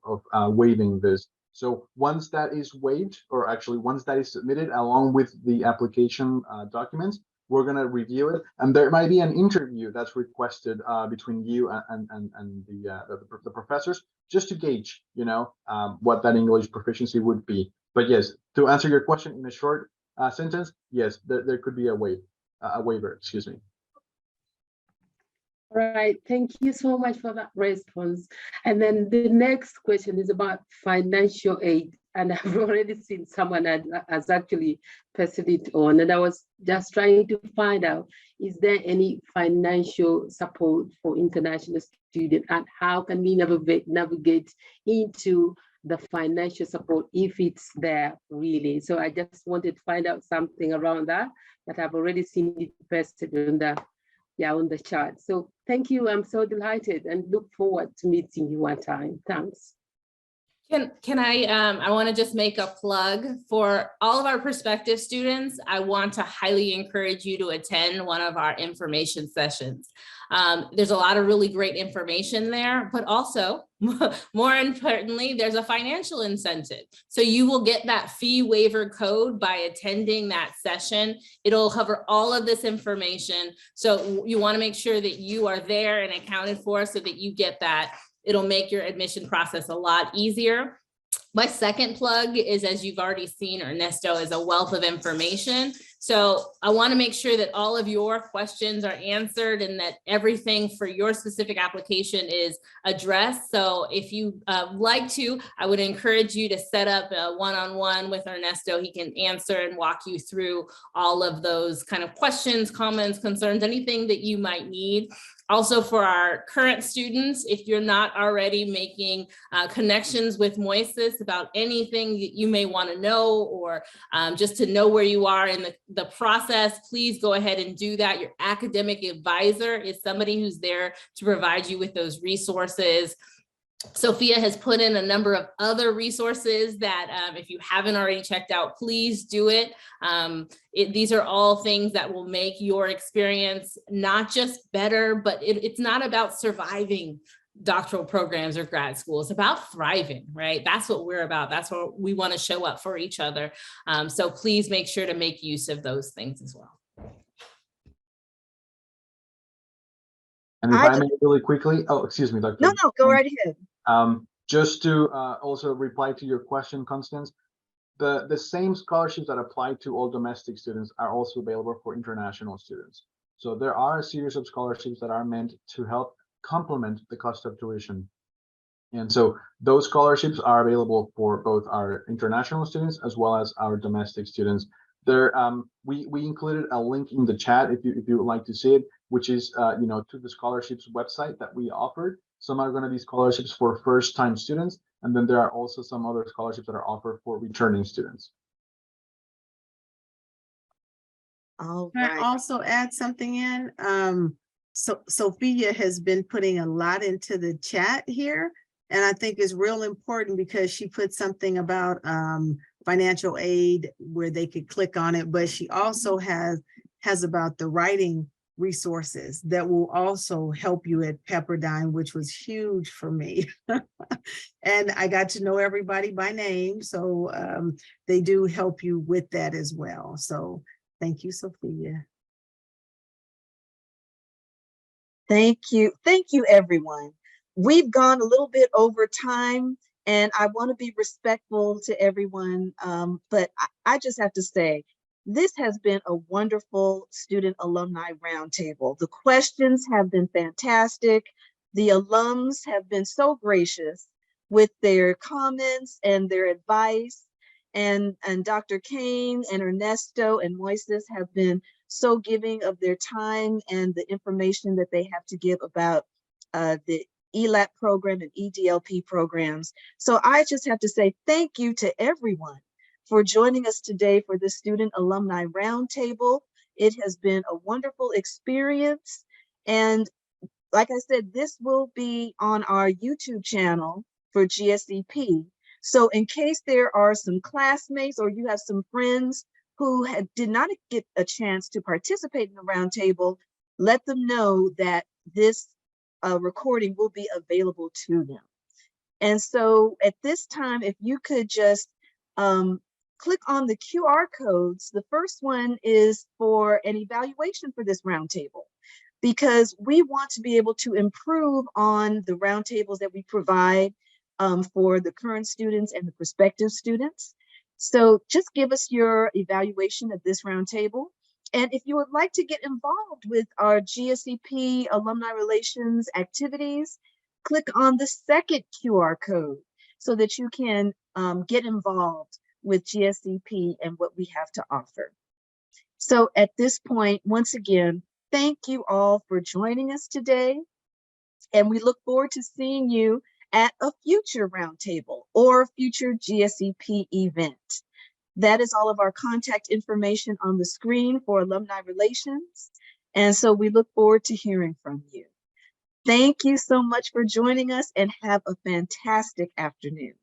waiving this. So once that is waived, or actually once that is submitted along with the application documents, we're going to review it, and there might be an interview that's requested between you and the professors, just to gauge, what that English proficiency would be. But yes, to answer your question in a short sentence, yes, there could be a waiver. Excuse me. Right, thank you so much for that response. And then the next question is about financial aid. And I've already seen someone has actually passed it on. And I was just trying to find out, is there any financial support for international students? And how can we navigate into the financial support if it's there really? So I just wanted to find out something around that, but I've already seen it posted on the chart. So thank you. I'm so delighted and look forward to meeting you one time. Thanks. Can I want to just make a plug for all of our prospective students. I want to highly encourage you to attend one of our information sessions. There's a lot of really great information there, but also more importantly, there's a financial incentive. So you will get that fee waiver code by attending that session. It'll cover all of this information. So you want to make sure that you are there and accounted for so that you get that. It'll make your admission process a lot easier. My second plug is, as you've already seen, Ernesto is a wealth of information. So I want to make sure that all of your questions are answered and that everything for your specific application is addressed. So if you like to, I would encourage you to set up a one-on-one with Ernesto. He can answer and walk you through all of those kind of questions, comments, concerns, anything that you might need. Also for our current students, if you're not already making connections with Moises about anything that you may want to know, or just to know where you are in the process, please go ahead and do that. Your academic advisor is somebody who's there to provide you with those resources. Sophia has put in a number of other resources that if you haven't already checked out, please do it. These are all things that will make your experience not just better, but it's not about surviving doctoral programs or grad school. It's about thriving, right? That's what we're about. That's what we want to show up for each other. So please make sure to make use of those things as well. And if I may really quickly, oh, excuse me, Dr. No, go right ahead. Just to also reply to your question, Constance, the same scholarships that apply to all domestic students are also available for international students. So there are a series of scholarships that are meant to help complement the cost of tuition. And so those scholarships are available for both our international students as well as our domestic students. There, we included a link in the chat if you would like to see it, which is to the scholarships website that we offered. Some are going to be scholarships for first-time students, and then there are also some other scholarships that are offered for returning students. All Can I right. also add something in? So Sophia has been putting a lot into the chat here, and I think it's real important because she put something about financial aid where they could click on it, but she also has about the writing resources that will also help you at Pepperdine, which was huge for me. And I got to know everybody by name, so they do help you with that as well. So thank you, Sophia. Thank you, everyone. We've gone a little bit over time, and I want to be respectful to everyone, but I just have to say, this has been a wonderful student alumni roundtable. The questions have been fantastic. The alums have been so gracious with their comments and their advice. And Dr. Kane and Ernesto and Moises have been so giving of their time and the information that they have to give about the ELAP program and EDLP programs. So I just have to say thank you to everyone for joining us today for the Student Alumni Roundtable. It has been a wonderful experience. And like I said, this will be on our YouTube channel for GSEP. So in case there are some classmates or you have some friends who did not get a chance to participate in the roundtable, let them know that this recording will be available to them. And so at this time, if you could just click on the QR codes. The first one is for an evaluation for this roundtable, because we want to be able to improve on the roundtables that we provide for the current students and the prospective students. So just give us your evaluation of this roundtable. And if you would like to get involved with our GSEP alumni relations activities, click on the second QR code so that you can get involved with GSEP and what we have to offer. So at this point, once again, thank you all for joining us today. And we look forward to seeing you at a future roundtable or future GSEP event. That is all of our contact information on the screen for alumni relations. And so we look forward to hearing from you. Thank you so much for joining us and have a fantastic afternoon.